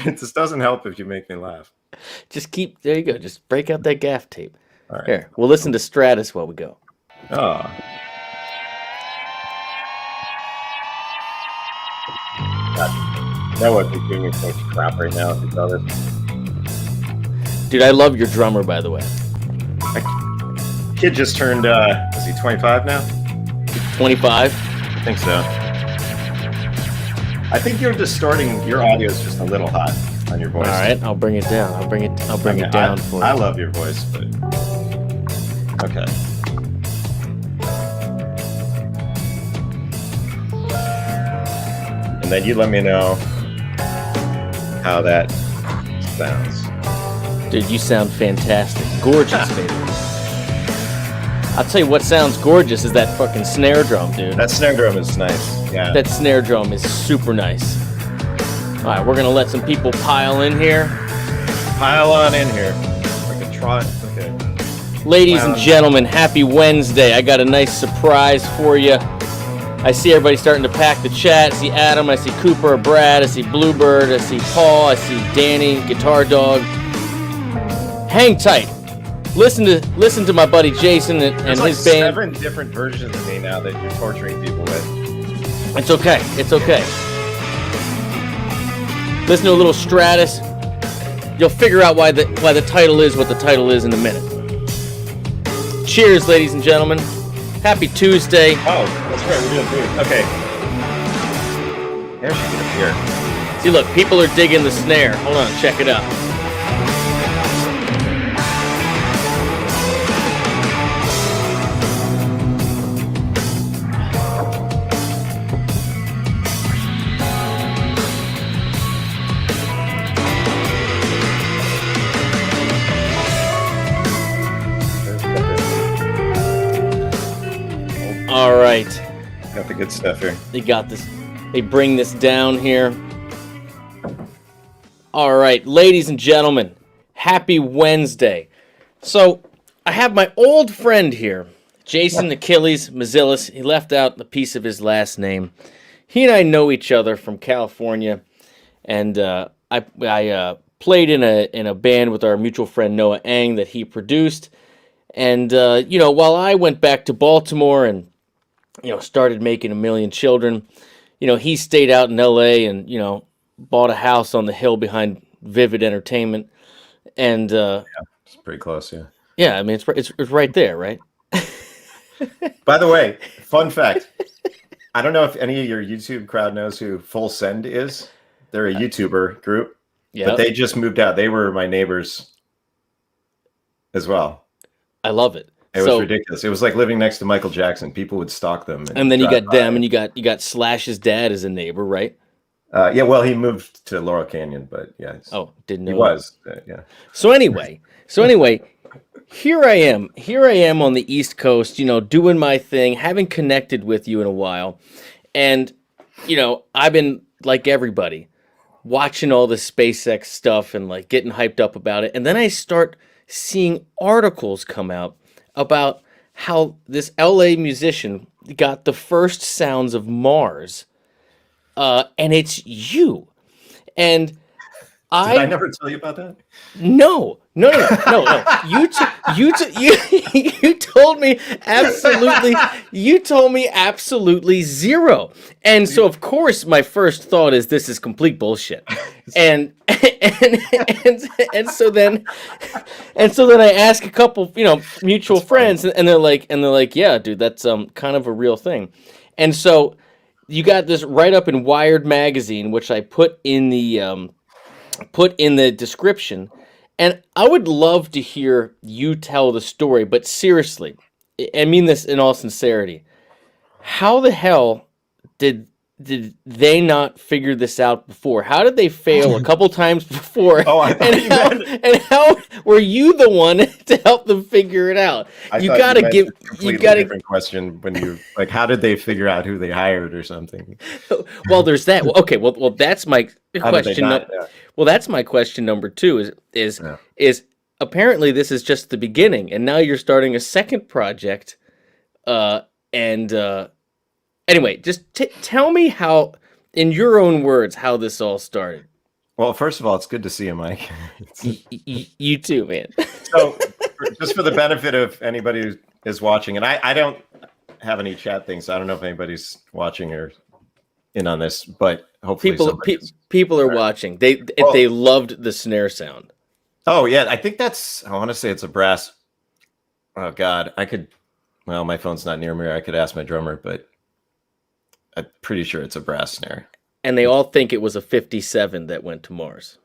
This doesn't help if you make me laugh. There you go. Just break out that gaff tape. All right. Here, we'll listen to Stratus while we go. Oh. That would be giving me so much crap right now if you saw this. Dude, I love your drummer, by the way. Kid just turned, is he 25 now? 25? I think so. I think you're distorting, your audio is just a little hot on your voice. All right, I'll bring it down. I'll bring it down for you. I love your voice, but okay. And then you let me know how that sounds. Dude, you sound fantastic. Gorgeous, baby. I'll tell you what sounds gorgeous is that fucking snare drum, dude. That snare drum is nice. Yeah. That snare drum is super nice. All right, we're gonna let some people pile in here. Pile on in here. Like a trot. Okay. Ladies and gentlemen, happy Wednesday. I got a nice surprise for you. I see everybody starting to pack the chat. I see Adam, I see Cooper, Brad, I see Bluebird, I see Paul, I see Danny, Guitar Dog. Hang tight. Listen to my buddy Jason and his band. 7 different versions of me now that you're torturing people with. It's okay. It's okay. Listen to a little Stratus. You'll figure out why the title is what the title is in a minute. Cheers, ladies and gentlemen. Happy Tuesday. Oh, that's right. We're doing food. Okay. There she can appear. See, look, people are digging the snare. Hold on, check it out. All right. Got the good stuff here. They got this. They bring this down here. All right, ladies and gentlemen, happy Wednesday. So I have my old friend here, Jason Achilles Mazilis. He left out a piece of his last name. He and I know each other from California, and I played in a band with our mutual friend Noah Ang that he produced. And while I went back to Baltimore and started making A Million Children, he stayed out in L.A. and bought a house on the hill behind Vivid Entertainment, and it's pretty close, yeah. Yeah, I mean it's right there, right? By the way, fun fact: I don't know if any of your YouTube crowd knows who Full Send is. They're a YouTuber group, but they just moved out. They were my neighbors as well. I love it. It was ridiculous. It was like living next to Michael Jackson. People would stalk them, and then you got them, and you got Slash's dad as a neighbor, right? Yeah, well, he moved to Laurel Canyon, but yeah. Oh, didn't know. He was, yeah. So anyway, here I am on the East Coast, doing my thing, haven't connected with you in a while, and I've been like everybody, watching all the SpaceX stuff and like getting hyped up about it, and then I start seeing articles come out about how this LA musician got the first sounds of Mars. And it's you. And Did I never tell you about that? No. You told me absolutely. You told me absolutely zero. And so of course my first thought is this is complete bullshit. And so then I ask a couple, mutual friends, and they're like, yeah, dude, that's kind of a real thing. And so you got this right up in Wired magazine, which I put in the description, and I would love to hear you tell the story. But seriously, I mean this in all sincerity. How the hell did they not figure this out before? How did they fail a couple times before? Oh, I thought and how were you the one to help them figure it out? You got to give a different question when you like. How did they figure out who they hired or something? Well, there's that. Okay, well, that's my question. Well, that's my question number 2. Is apparently this is just the beginning, and now you're starting a second project, Anyway, just tell me how, in your own words, how this all started. Well, first of all, it's good to see you, Mike. You too, man. So, just for the benefit of anybody who is watching, and I don't have any chat things. So I don't know if anybody's watching or in on this, but hopefully people are watching. They loved the snare sound. Oh yeah, I think I want to say it's a brass. Oh God, well, my phone's not near me. I could ask my drummer, but I'm pretty sure it's a brass snare. And they all think it was a 57 that went to Mars.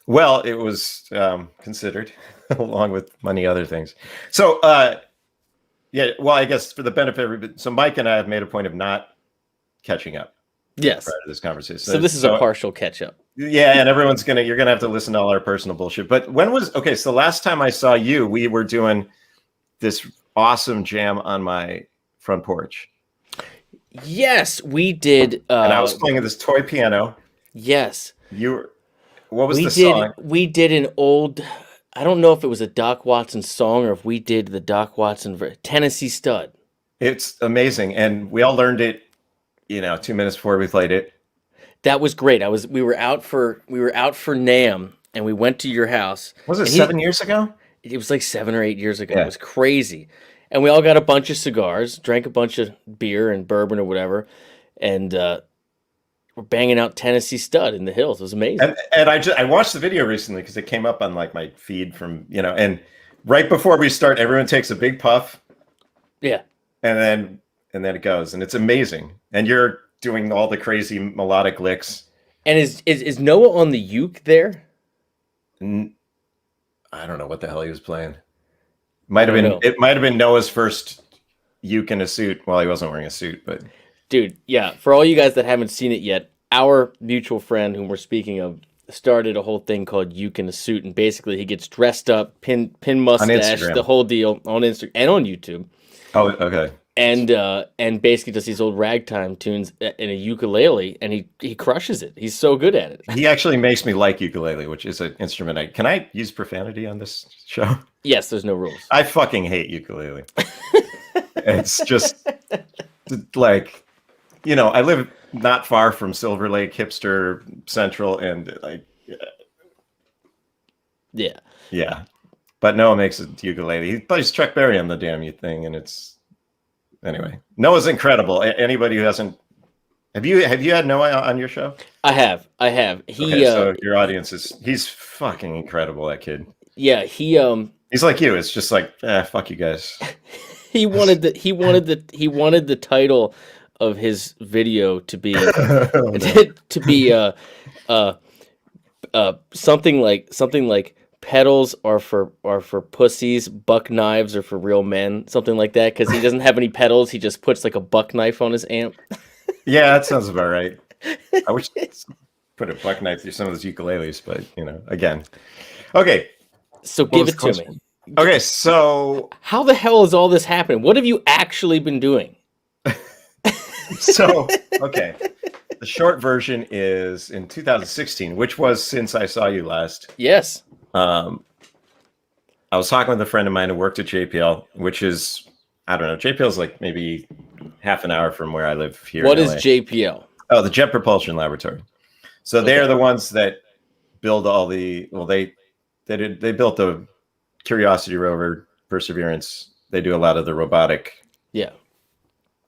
Well, it was considered along with many other things. So, yeah, well, I guess for the benefit of everybody, so Mike and I have made a point of not catching up. Yes. Prior to this conversation. So this is a partial catch up. Yeah, and you're gonna have to listen to all our personal bullshit. But so the last time I saw you, we were doing this awesome jam on my front porch. Yes, we did. And I was playing this toy piano. Yes. What was the song? We did an old, I don't know if it was a Doc Watson song or if we did the Doc Watson Tennessee Stud. It's amazing. And we all learned it, 2 minutes before we played it. That was great. We were out for NAMM and we went to your house. Was it 7 years ago? It was like 7 or 8 years ago. Yeah. It was crazy. And we all got a bunch of cigars, drank a bunch of beer and bourbon or whatever, and we're banging out Tennessee Stud in the hills. It was amazing. And I watched the video recently because it came up on like my feed from, and right before we start, everyone takes a big puff. Yeah. And then it goes, and it's amazing. And you're doing all the crazy melodic licks. And is Noah on the uke there? I don't know what the hell he was playing. It might have been Noah's first uke in a suit. Well, he wasn't wearing a suit, but dude, yeah. For all you guys that haven't seen it yet, our mutual friend, whom we're speaking of, started a whole thing called Uke in a Suit, and basically he gets dressed up, pin mustache, the whole deal on Instagram and on YouTube. Oh, okay. And basically does these old ragtime tunes in a ukulele, and he crushes it. He's so good at it. He actually makes me like ukulele, which is an instrument. Can I use profanity on this show? Yes, there's no rules. I fucking hate ukulele. It's just like, I live not far from Silver Lake, hipster central, and like, yeah. But Noah makes a ukulele. He plays Chuck Berry on the damn thing, and it's. Anyway, Noah's incredible. Anybody who hasn't, have you had Noah on your show? I have. So your audience he's fucking incredible. That kid. Yeah, he's like you. It's just like, fuck you guys. he wanted the title of his video to be something like pedals are for pussies, buck knives are for real men, something like that, because he doesn't have any pedals. He just puts like a buck knife on his amp. Yeah, that sounds about right. I wish put a buck knife through some of those ukuleles, but again. Okay. So give it to me. Okay, so how the hell is all this happening? What have you actually been doing? So, okay. The short version is in 2016, which was since I saw you last. Yes. I was talking with a friend of mine who worked at JPL, which is, I don't know, JPL is like maybe half an hour from where I live here. What is JPL? Oh, the Jet Propulsion Laboratory. So they're the ones that build they built the Curiosity rover, Perseverance. They do a lot of the robotic,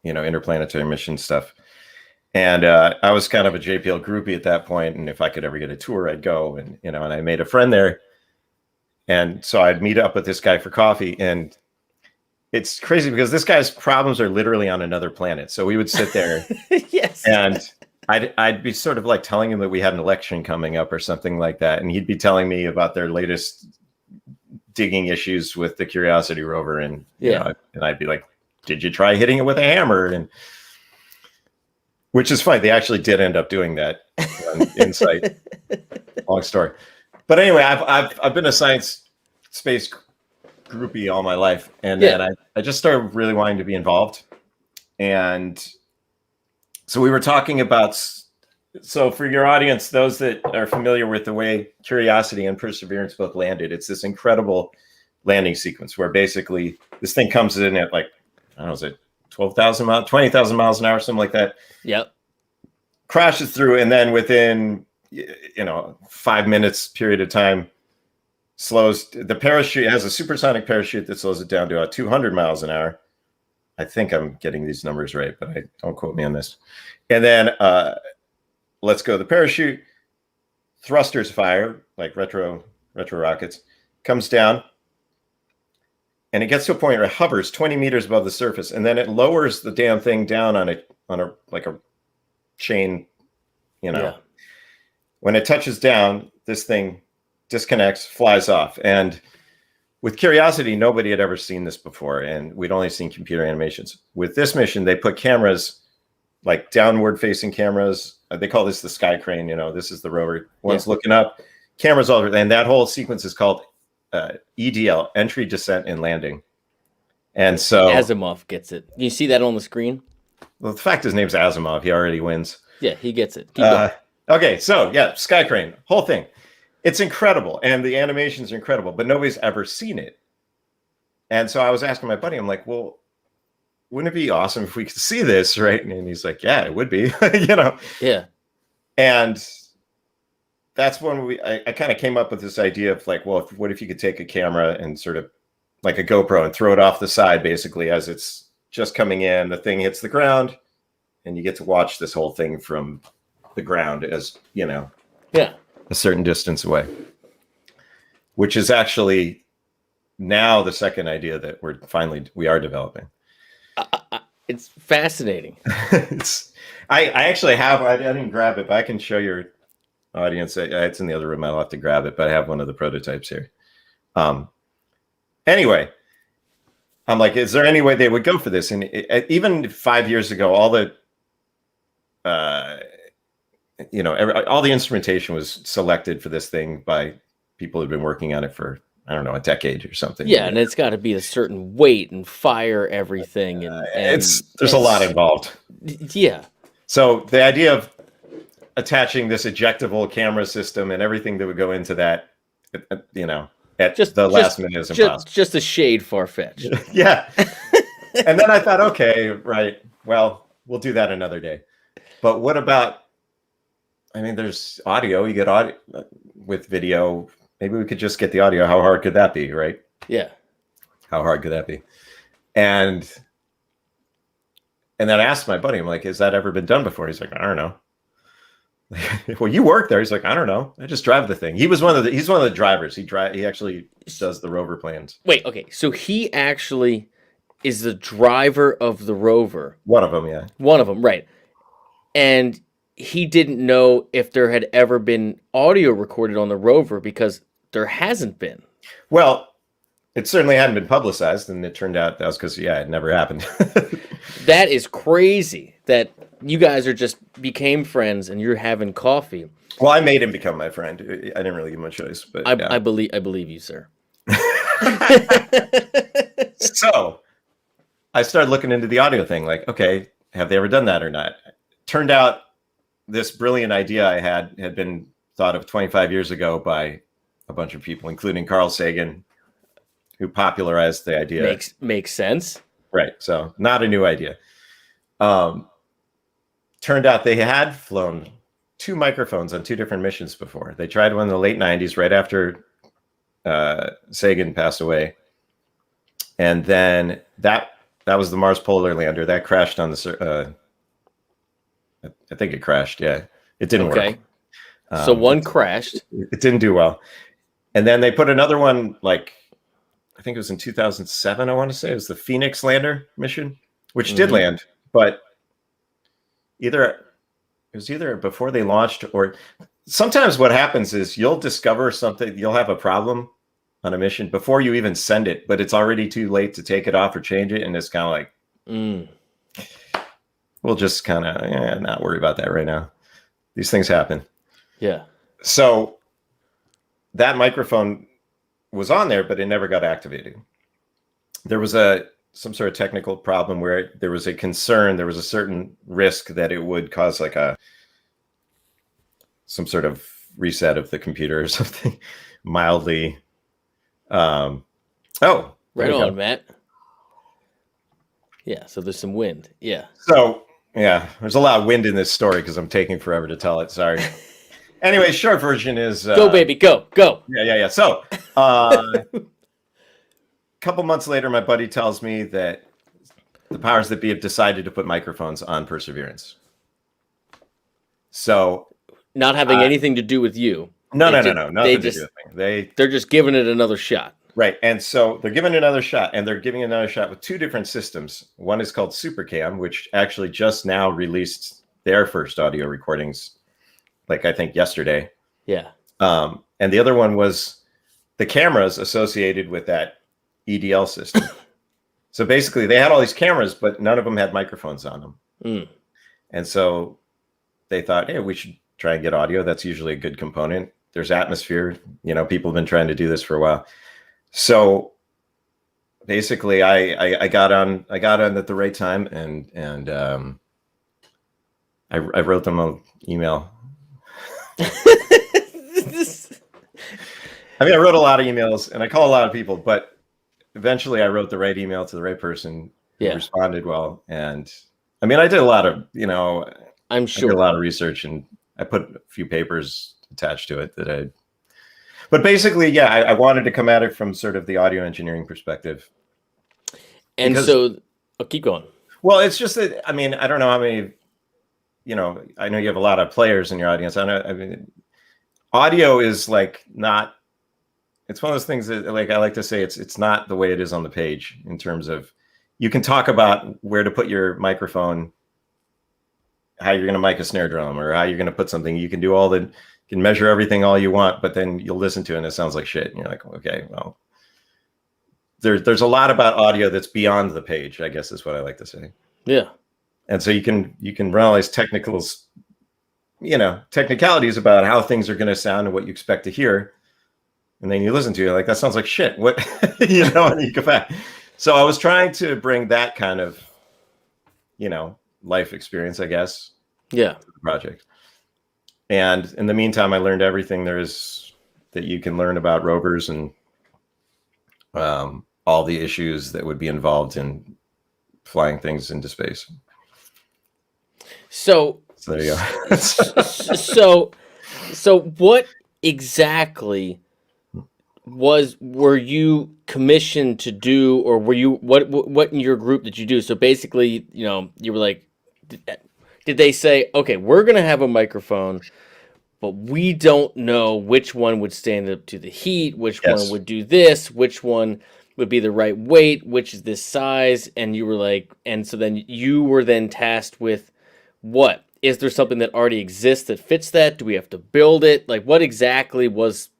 interplanetary mission stuff. And I was kind of a JPL groupie at that point, and if I could ever get a tour, I'd go. And and I made a friend there, and so I'd meet up with this guy for coffee. And it's crazy because this guy's problems are literally on another planet. So we would sit there, yes, and I'd be sort of like telling him that we had an election coming up or something like that, and he'd be telling me about their latest digging issues with the Curiosity rover, and and I'd be like, "Did you try hitting it with a hammer?" And which is fine. They actually did end up doing that on Insight. Long story, but anyway, I've been a science space groupie all my life, and then I just started really wanting to be involved, and so we were talking about. So for your audience, those that are familiar with the way Curiosity and Perseverance both landed, it's this incredible landing sequence where basically this thing comes in at like, I don't know, is it 12,000 miles, 20,000 miles an hour, something like that. Yep. Crashes through, and then within 5 minutes period of time, slows the parachute. It has a supersonic parachute that slows it down to 200 miles an hour. I think I'm getting these numbers right, but don't quote me on this. And then let's go. The parachute, thrusters fire like retro rockets, comes down, and it gets to a point where it hovers 20 meters above the surface, and then it lowers the damn thing down on a like a chain. Yeah. When it touches down, this thing disconnects, flies off, and with Curiosity, nobody had ever seen this before, and we'd only seen computer animations. With this mission, they put cameras, like downward-facing cameras. They call this the sky crane. This is the rover. One's looking up, cameras all over, and that whole sequence is called EDL, Entry, Descent, and Landing. And so Asimov gets it. You see that on the screen? Well, the fact his name's Asimov, he already wins. Yeah, he gets it. Keep going. Okay, so yeah, sky crane, whole thing. It's incredible, and the animations are incredible, but nobody's ever seen it. And so I was asking my buddy, I'm like, well, wouldn't it be awesome if we could see this, right? And he's like, yeah, it would be, Yeah. And that's when I kind of came up with this idea of like, well, what if you could take a camera and sort of like a GoPro and throw it off the side, basically, as it's just coming in, the thing hits the ground, and you get to watch this whole thing from the ground as, Yeah. a certain distance away, which is actually now the second idea that we are developing. It's fascinating. I actually have, I didn't grab it, but I can show your audience. It's in the other room. I'll have to grab it, but I have one of the prototypes here. Anyway, I'm like, is there any way they would go for this? And even 5 years ago, all the all the instrumentation was selected for this thing by people who've been working on it for, I don't know, a decade or something. Yeah, and it's got to be a certain weight and fire everything, and there's a lot involved. Yeah. So the idea of attaching this ejectable camera system and everything that would go into that, at the last minute is impossible. Just a shade far-fetched. Yeah. And then I thought, okay, right, well, we'll do that another day. But what about, there's audio. You get audio with video. Maybe we could just get the audio. How hard could that be, right? Yeah. How hard could that be? And then I asked my buddy, I'm like, has that ever been done before? He's like, I don't know. Well, you work there. He's like, I don't know. I just drive the thing. He's one of the drivers. He actually does the rover plans. Wait, okay. So he actually is the driver of the rover. One of them, yeah. One of them, right. And he didn't know if there had ever been audio recorded on the rover because there hasn't been. Well, it certainly hadn't been publicized, and it turned out that was because, it never happened. That is crazy that you guys became friends and you're having coffee. Well, I made him become my friend. I didn't really give him a choice, but I believe you, sir. So I started looking into the audio thing, like, okay, have they ever done that or not? Turned out this brilliant idea I had been thought of 25 years ago by a bunch of people, including Carl Sagan, who popularized the idea. Makes sense. Right. So not a new idea. Turned out they had flown 2 microphones on 2 different missions before. They tried one in the late 90s, right after Sagan passed away. And then that was the Mars Polar Lander. That crashed on the I think it crashed. Yeah, it didn't work. So one crashed. It didn't do well. And then they put another one, like, I think it was in 2007, I want to say. It was the Phoenix lander mission, which did land, but it was either before they launched, or sometimes what happens is you'll discover something, you'll have a problem on a mission before you even send it, but it's already too late to take it off or change it. And it's kind of like, we'll just kind of not worry about that right now. These things happen. Yeah. So that microphone was on there, but it never got activated. There was some sort of technical problem where there was a concern, there was a certain risk that it would cause like some sort of reset of the computer or something mildly. Right on, Matt. Yeah, so there's some wind. Yeah. So, yeah, there's a lot of wind in this story because I'm taking forever to tell it. Sorry. Anyway, short version is go, baby, go. Yeah. So, a couple months later, my buddy tells me that the powers that be have decided to put microphones on Perseverance. So, not having anything to do with you. No. Nothing to do with me. They're just giving it another shot. Right. And so they're giving it another shot, and they're giving it another shot with two different systems. One is called SuperCam, which actually just now released their first audio recordings, like I think yesterday. Yeah. And the other one was the cameras associated with that EDL system. So basically they had all these cameras, but none of them had microphones on them. Mm. And so they thought, hey, we should try and get audio. That's usually a good component. There's atmosphere. People have been trying to do this for a while. So basically I got on at the right time, and I wrote them an email. I wrote a lot of emails and I call a lot of people, but eventually I wrote the right email to the right person who responded well. And I did a lot of, I'm sure I did a lot of research, and I put a few papers attached to it but basically, I wanted to come at it from sort of the audio engineering perspective. And so keep going. Well, it's just that, I don't know how many, I know you have a lot of players in your audience. Audio is like not, it's one of those things that, like, I like to say, it's not the way it is on the page, in terms of, you can talk about where to put your microphone, how you're going to mic a snare drum, or how you're going to put something. You can do you can measure everything all you want, but then you'll listen to it and it sounds like shit. And you're like, okay, well, there's a lot about audio that's beyond the page, I guess is what I like to say. Yeah. And so you can run all these technicalities about how things are going to sound and what you expect to hear. And then you listen to it, like, that sounds like shit. What, and you go back. So I was trying to bring that kind of, life experience, I guess. Yeah. To the project. And in the meantime, I learned everything there is that you can learn about rovers, and all the issues that would be involved in flying things into space. So there you go. so what exactly were you commissioned to do, or were you what in your group did you do? So basically, you were like, did they say, okay, we're going to have a microphone, but we don't know which one would stand up to the heat, which one would do this, which one would be the right weight, which is this size, and you were like, and so then you were then tasked with, what? Is there something that already exists that fits that? Do we have to build it? Like, what exactly was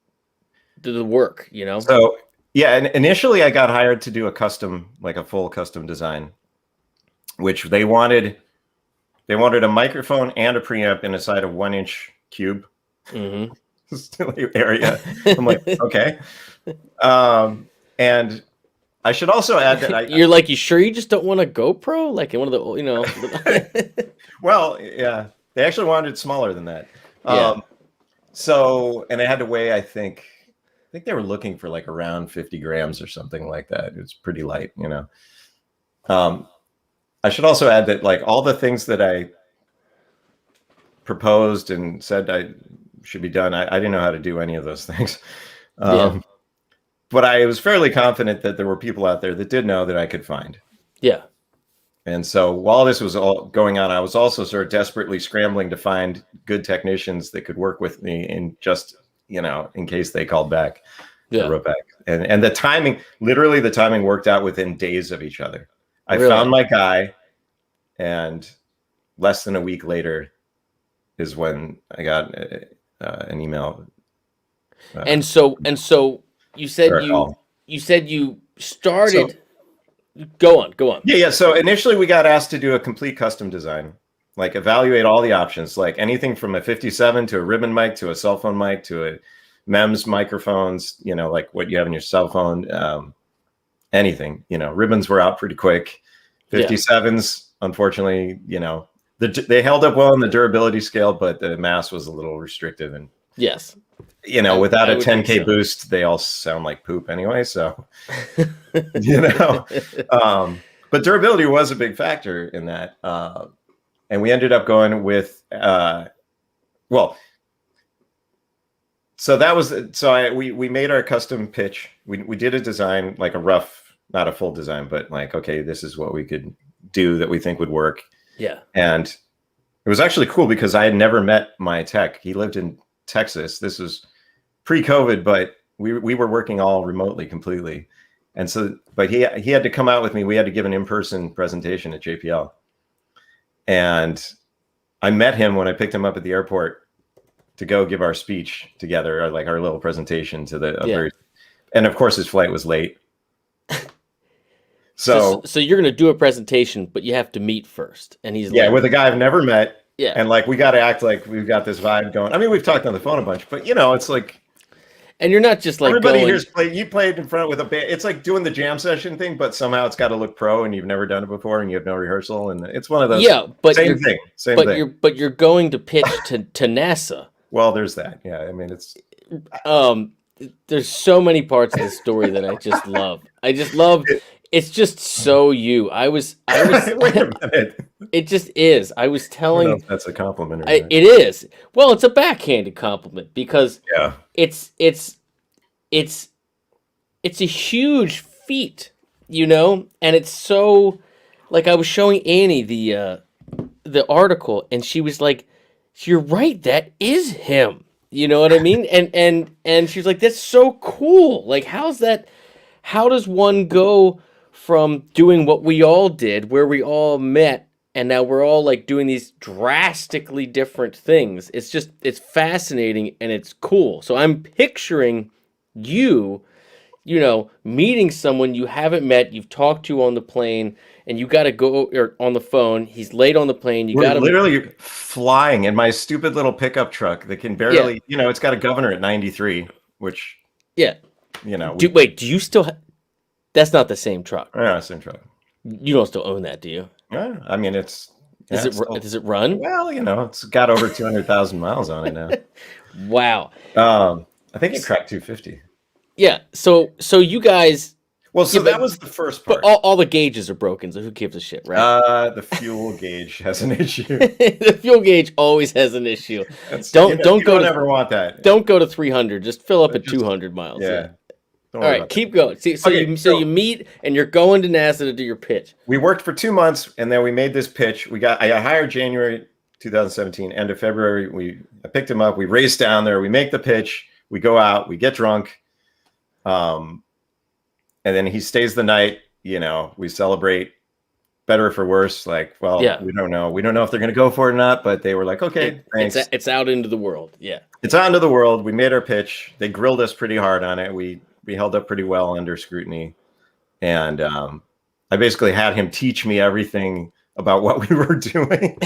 the work, So, yeah, and initially I got hired to do a full custom design, which they wanted a microphone and a preamp inside a 1-inch cube. Mm-hmm. area. I'm like, okay. And I should also add that you sure you just don't want a GoPro? Like in one of the, Well, yeah, they actually wanted it smaller than that. Yeah. So, and I had to weigh, I think they were looking for like around 50 grams or something like that. It's pretty light, I should also add that, like, all the things that I proposed and said I should be done, I didn't know how to do any of those things. But I was fairly confident that there were people out there that did know that I could find. Yeah. And so while this was all going on, I was also sort of desperately scrambling to find good technicians that could work with me, in just, in case they called back. Yeah. Wrote back. And the timing worked out within days of each other. I Really? found my guy, and less than a week later is when I got an email. And so you said you started. Go on. Yeah. So initially we got asked to do a complete custom design, like evaluate all the options, like anything from a 57 to a ribbon mic to a cell phone mic to a MEMS microphones, like what you have in your cell phone, anything. Ribbons were out pretty quick. 57s, unfortunately, they held up well on the durability scale, but the mass was a little restrictive. And yes, without a 10K boost, they all sound like poop anyway. So, but durability was a big factor in that. And we ended up going with, So that was we made our custom pitch. We did a design, like a rough, not a full design, but like, okay, this is what we could do that we think would work. Yeah. And it was actually cool because I had never met my tech. He lived in Texas. This was pre-COVID, but we were working all remotely completely. And so, but he had to come out with me. We had to give an in-person presentation at JPL. And I met him when I picked him up at the airport to go give our speech together, or like our little presentation to the and of course his flight was late. So you're going to do a presentation, but you have to meet first. And he's with a guy I've never met. Yeah. And like, we got to act like we've got this vibe going. I mean, we've talked on the phone a bunch, but it's like, and you're not just like everybody here's played. You played in front with a band. It's like doing the jam session thing, but somehow it's got to look pro, and you've never done it before, and you have no rehearsal, and it's one of those. Yeah, but same thing. But you're going to pitch to NASA. Well, there's that. Yeah, I mean, it's. There's so many parts of the story that I just love. I just love. It's just so you. I was. Wait a minute. It just is. I was telling. I don't know if that's a compliment. It is. Well, it's a backhanded compliment because it's a huge feat, and it's so like I was showing Annie the article, and she was like, "You're right. That is him." You know what I mean? And she's like, "That's so cool. Like, how's that? How does one go from doing what we all did, where we all met?" And now we're all like doing these drastically different things. It's fascinating and it's cool. So I'm picturing you, meeting someone you haven't met, you've talked to on the plane, and you got to go or on the phone. He's late on the plane. We're literally flying in my stupid little pickup truck that can barely, it's got a governor at 93, which, wait, do you still? That's not the same truck. Yeah, same truck. You don't still own that, do you? Yeah, I mean, does it run? Well, it's got over 200,000 miles on it now. Wow. I think it cracked 250. Yeah. So you guys. Well, so that was the first part. But all the gauges are broken, so who gives a shit, right? The fuel gauge has an issue. The fuel gauge always has an issue. Don't ever want that. Don't go to 300. Just fill up at 200 miles. Yeah. All right, keep going. See, so you meet and you're going to NASA to do your pitch. We worked for 2 months and then we made this pitch. I got hired January 2017. End of February, I picked him up. We race down there. We make the pitch. We go out. We get drunk. And then he stays the night. We celebrate. Better for worse. Like, well, we don't know. We don't know if they're going to go for it or not. But they were like, okay, thanks. It's out into the world. Yeah, it's out into the world. We made our pitch. They grilled us pretty hard on it. We held up pretty well under scrutiny. And I basically had him teach me everything about what we were doing.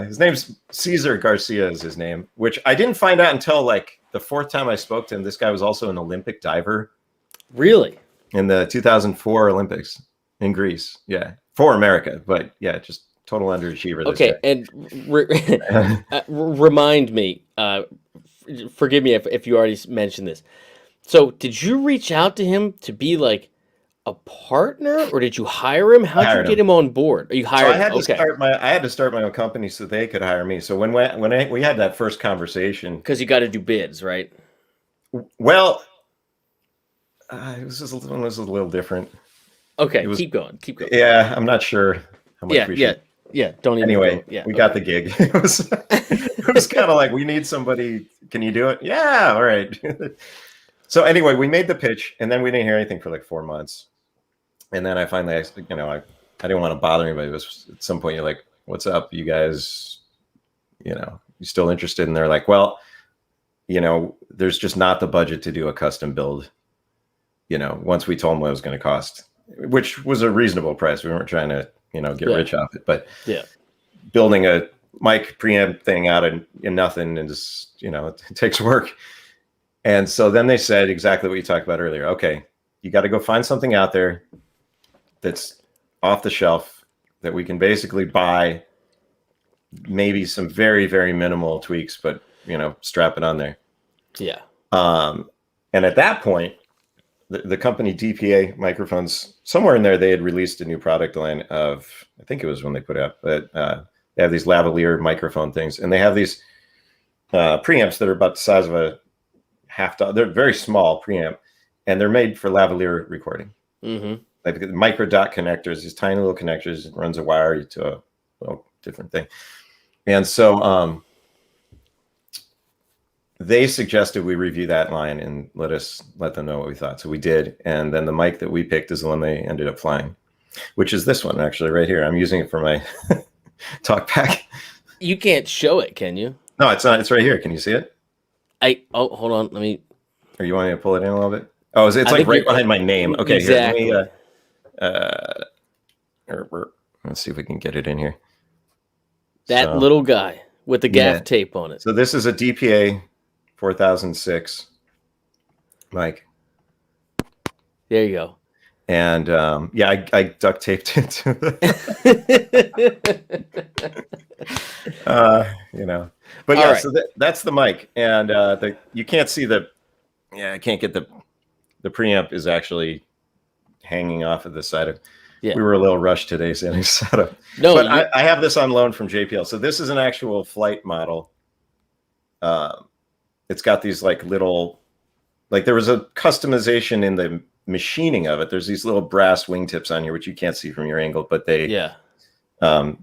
His name's Cesar Garcia is his name, which I didn't find out until like the fourth time I spoke to him. This guy was also an Olympic diver. Really? In the 2004 Olympics in Greece. Yeah. For America. But yeah, just total underachiever. Okay. And remind me, forgive me if you already mentioned this. So did you reach out to him to be like a partner, or did you hire him? How did you get him on board? You hired him. I had to start my own company so they could hire me. So when we had that first conversation, because you got to do bids, right? Well, it was just a little different. Okay, keep going. Yeah, I'm not sure how much we should. Yeah. Don't even. Anyway, we got the gig. It was kind of like, we need somebody. Can you do it? Yeah. All right. So anyway, we made the pitch, and then we didn't hear anything for like 4 months. And then I finally, I didn't want to bother anybody. It was at some point, you're like, "What's up, you guys? You still interested?" And they're like, "Well, there's just not the budget to do a custom build. Once we told them what it was going to cost, which was a reasonable price. We weren't trying to, get rich off it, but building a mic preamp thing out of nothing and just, it takes work." And so then they said exactly what you talked about earlier. Okay, you got to go find something out there that's off the shelf that we can basically buy, maybe some very, very minimal tweaks, but, strap it on there. Yeah. And at that point, the company DPA Microphones, somewhere in there, they had released a new product line of, I think it was when they put out, but they have these lavalier microphone things, and they have these preamps that are about the size of $50. They're very small preamp, and they're made for lavalier recording. Mm-hmm. Like the micro dot connectors, these tiny little connectors. It runs a wire to a little different thing. And so they suggested we review that line and let them know what we thought. So we did. And then the mic that we picked is the one they ended up flying, which is this one actually right here. I'm using it for my TalkBack. You can't show it, can you? No, it's not. It's right here. Can you see it? Hold on. Let me. Or you want me to pull it in a little bit? Oh, it's like right behind my name. Okay, exactly. Here, let me, let's see if we can get it in here. That little guy with the gaff tape on it. So this is a DPA 4006 mic. There you go. And I duct taped it to the, But yeah, right. So that's the mic, and you can't see I can't get the preamp is actually hanging off of the side of. Yeah. We were a little rushed today setting setup. No, but I have this on loan from JPL. So this is an actual flight model. It's got these like little, like there was a customization in the machining of it. There's these little brass wingtips on here, which you can't see from your angle, but they,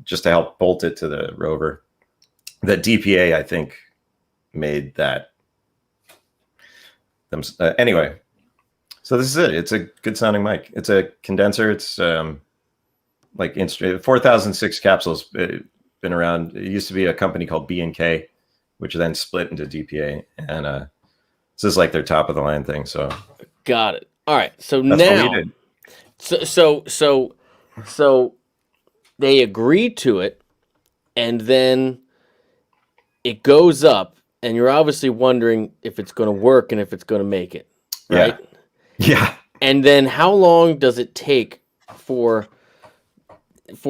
just to help bolt it to the rover. The DPA, I think, made that. Anyway. So this is it. It's a good sounding mic. It's a condenser. It's like 4006 capsules. Been around. It used to be a company called B&K, which then split into DPA, and this is like their top of the line thing. So got it. All right. So that's now, what we did. So they agreed to it, and then it goes up, and you're obviously wondering if it's going to work and if it's going to make it, right? Yeah. And then how long does it take for it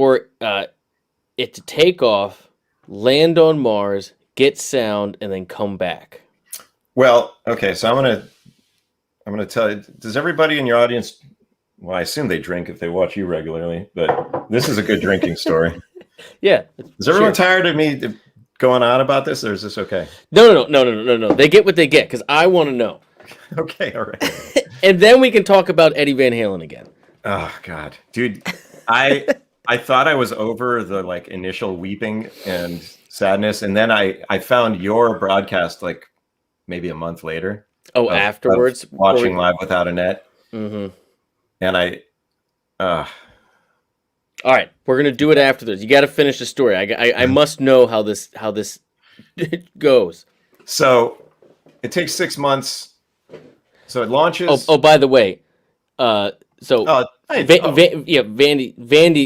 to take off, land on Mars, get sound, and then come back? Well, okay, so I'm gonna tell you. Does everybody in your audience? Well, I assume they drink if they watch you regularly, but this is a good drinking story. Yeah. Is everyone tired of me going on about this, or is this okay? No. They get what they get because I want to know. Okay, all right. And then we can talk about Eddie Van Halen again. Oh God, dude, I thought I was over the like initial weeping and sadness, and then I found your broadcast like maybe a month later. Oh, afterwards, watching Live Without a Net. Mm-hmm. And all right, we're gonna do it after this. You got to finish the story. I must know how this goes. So it takes 6 months. So it launches. Oh, by the way, Vandy.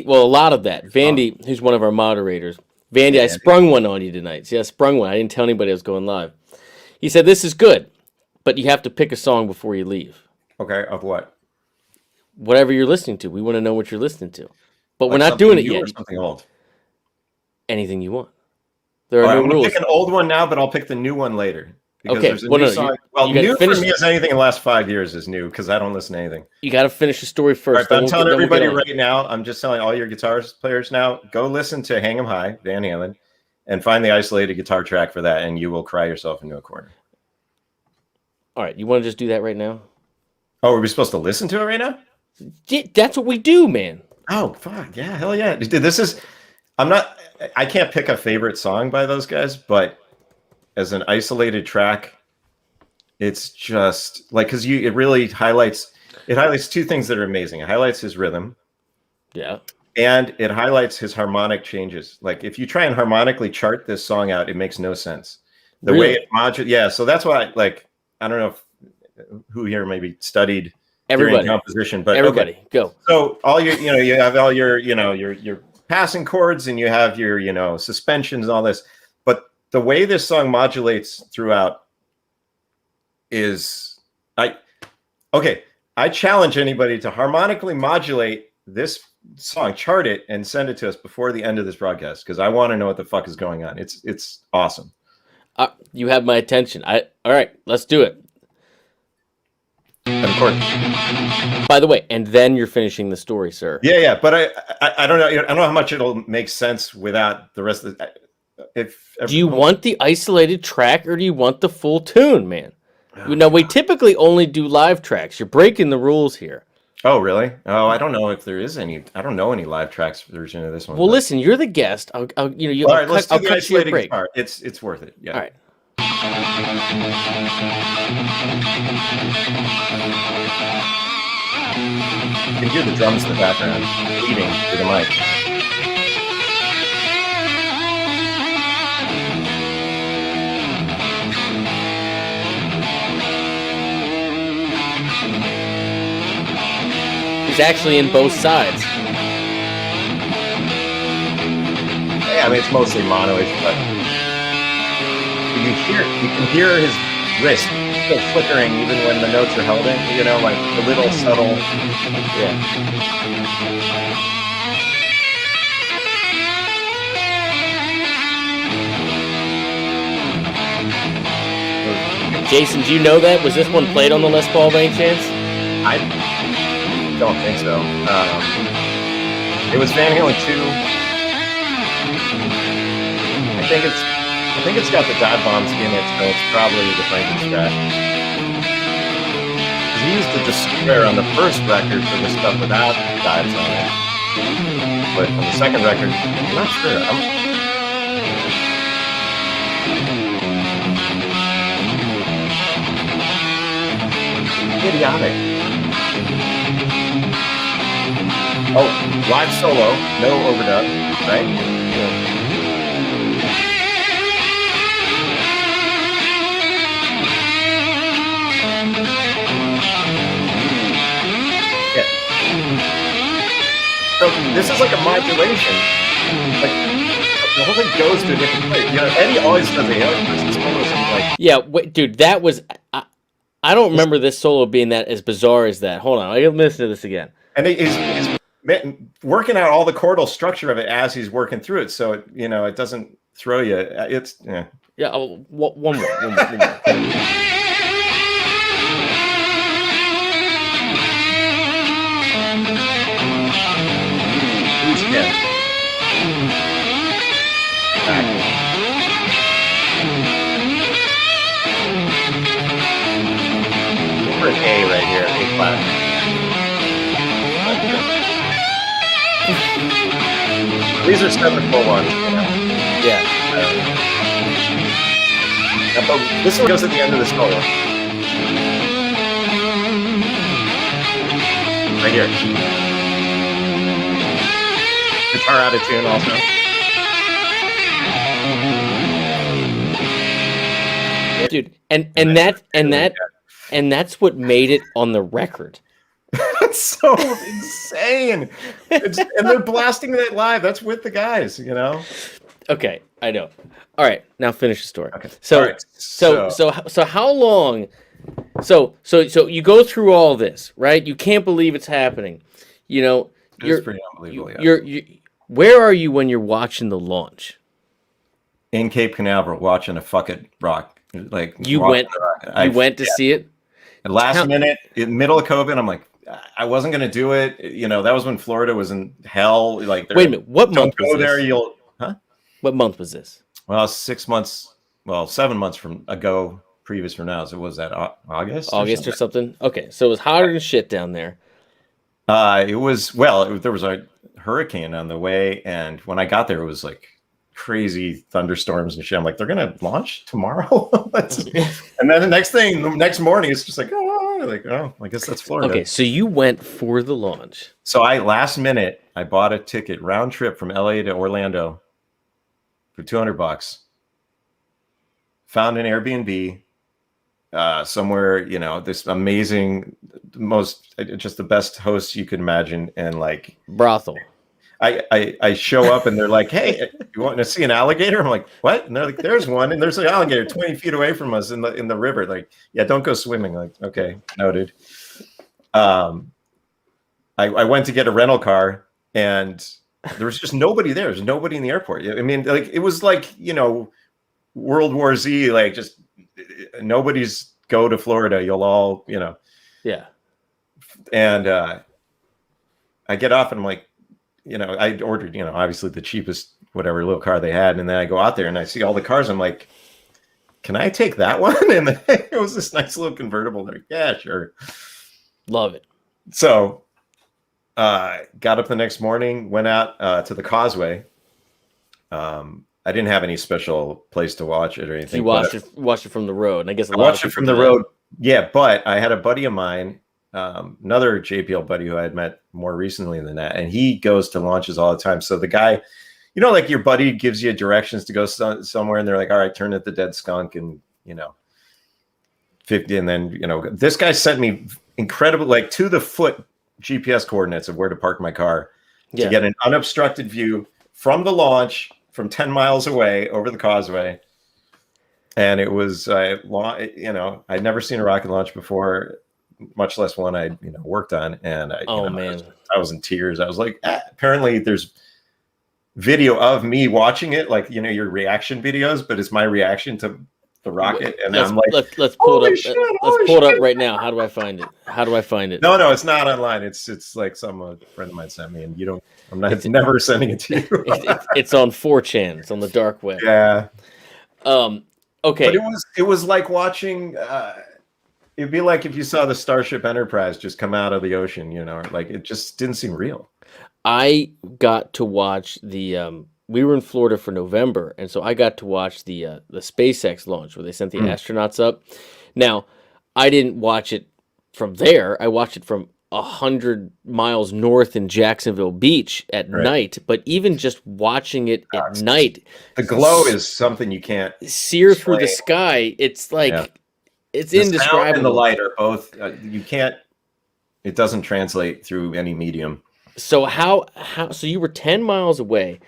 Well, a lot of that. Vandy, who's one of our moderators. Vandy, I sprung one on you tonight. See, I sprung one. I didn't tell anybody I was going live. He said, "This is good, but you have to pick a song before you leave." Okay, of what? Whatever you're listening to. We want to know what you're listening to. But like we're not doing it yet. Or something old. Anything you want. There are no rules. I'll pick an old one now, but I'll pick the new one later. Because okay. There's a new song. New for me is anything in the last 5 years is new because I don't listen to anything. You got to finish the story first. Right, I'm telling everybody right now. I'm just telling all your guitar players now. Go listen to "Hang 'Em High," Van Halen, and find the isolated guitar track for that, and you will cry yourself into a corner. All right, you want to just do that right now? Oh, are we supposed to listen to it right now? That's what we do, man. Oh, fuck yeah, hell yeah, dude. I can't pick a favorite song by those guys, but as an isolated track, it's just like because it really highlights two things that are amazing. It highlights his rhythm, yeah, and it highlights his harmonic changes. Like if you try and harmonically chart this song out, it makes no sense. The way it modulates, yeah. So that's why, I don't know who here maybe studied everybody composition, but everybody go. So all you have all your passing chords, and you have your suspensions and all this, but the way this song modulates throughout is I challenge anybody to harmonically modulate this song, chart it, and send it to us before the end of this broadcast because I want to know what the fuck is going on. It's awesome. You have my attention. All right, let's do it. Of course. By the way, and then you're finishing the story, sir. Yeah, but I don't know. I don't know how much it'll make sense without the rest of the. Do you want the isolated track or do you want the full tune, man? No, we typically only do live tracks. You're breaking the rules here. Oh, really? Oh, I don't know if there is any. I don't know any live tracks version of this one. Well, listen, you're the guest. All right, let's do the isolated break. guitar. It's worth it. Yeah. All right. You can hear the drums in the background beating through the mic. He's actually in both sides. Yeah, I mean it's mostly mono-ish, but you can hear his wrist still flickering even when the notes are held in. You know, like a little subtle. Yeah. Jason, do you know that? Was this one played on the Les Paul by any chance? I don't think so. It was Van Halen 2. I think it's got the dive bombs in it, so it's probably the Frankenstrat. He used the Destroyer on the first record for the stuff without dives on it. But on the second record, I'm not sure. Idiotic. Oh, live solo, no overdub, right? Yeah. So this is like a modulation. Like the whole thing goes to a different place. You know, Eddie always does it. He always puts his solos in, like. Yeah, wait, dude, that was. I don't remember this solo being that as bizarre as that. Hold on, I gotta listen to this again. And he's working out all the chordal structure of it as he's working through it, so it doesn't throw you. It's yeah. Yeah, one more. Who's Ken? We're an A right here, A flat. These are separate full ones. Yeah. But this one goes at the end of the solo. Right here. Guitar out of tune also. Dude, and that's what made it on the record. That's so insane. And they're blasting that live. That's with the guys, Okay, I know. All right, now finish the story. Okay. So, right. so how long? So you go through all this, right? You can't believe it's happening. It's pretty unbelievable. Yeah. Where are you when you're watching the launch? In Cape Canaveral, watching a fuck it rock. Like you went to see it. And last minute, in the middle of COVID, I'm like, I wasn't gonna do it. That was when Florida was in hell. Like, wait a minute, what month was this? There, huh? What month was this? Well, 7 months from ago, previous from now. So was that August? August or something? Okay, so it was hotter than shit down there. It was there was a hurricane on the way, and when I got there, it was like crazy thunderstorms and shit. I'm like, they're gonna launch tomorrow. And then the next morning, it's just like, I guess that's Florida. Okay, so you went for the launch. So last minute, I bought a ticket round trip from LA to Orlando for $200. Found an Airbnb somewhere, this amazing, just the best hosts you could imagine, and like brothel. I show up and they're like, "Hey, you want to see an alligator?" I'm like, "What?" And they're like, "There's one, and there's an alligator 20 feet away from us in the river." Like, yeah, don't go swimming. Like, okay, noted. I went to get a rental car, and there was just nobody there. There's nobody in the airport. I mean, like, it was like World War Z. Like, just nobody's go to Florida. You'll all Yeah. And I get off and I'm like, I ordered, obviously the cheapest whatever little car they had, and then I go out there and I see all the cars. I'm like, can I take that one? And then it was this nice little convertible. They're like, yeah, sure. Love it. So got up the next morning, went out to the causeway. I didn't have any special place to watch it or anything. You watched it from the road, and I guess I watched it from the road. Yeah, but I had a buddy of mine, another JPL buddy who I had met more recently than that, and he goes to launches all the time. So the guy, you know, like your buddy gives you directions to go somewhere, and they're like, "All right, turn at the Dead Skunk," and 50, and then this guy sent me incredible, like to the foot GPS coordinates of where to park my car to get an unobstructed view from the launch from 10 miles away over the causeway. And it was, I'd never seen a rocket launch before, much less one I worked on. And I was in tears. I was like, apparently there's video of me watching it, like, your reaction videos, but it's my reaction to the rocket. And I'm like, let's pull it up. Let's pull it up right now. How do I find it? No, it's not online. It's like some friend of mine sent me, and I'm never sending it to you. It's on 4chan. It's on the dark web. Yeah. Okay. But it was like watching. It'd be like if you saw the Starship Enterprise just come out of the ocean. Like it just didn't seem real. I got to watch the. We were in Florida for November, and so I got to watch the SpaceX launch where they sent the astronauts up. Now, I didn't watch it from there. I watched it from 100 miles north in Jacksonville Beach at night. But even just watching it at night, the glow is something you can't sear through the sky. It's like it's indescribable. Sound and the light are both. You can't. It doesn't translate through any medium. So so you were 10 miles away.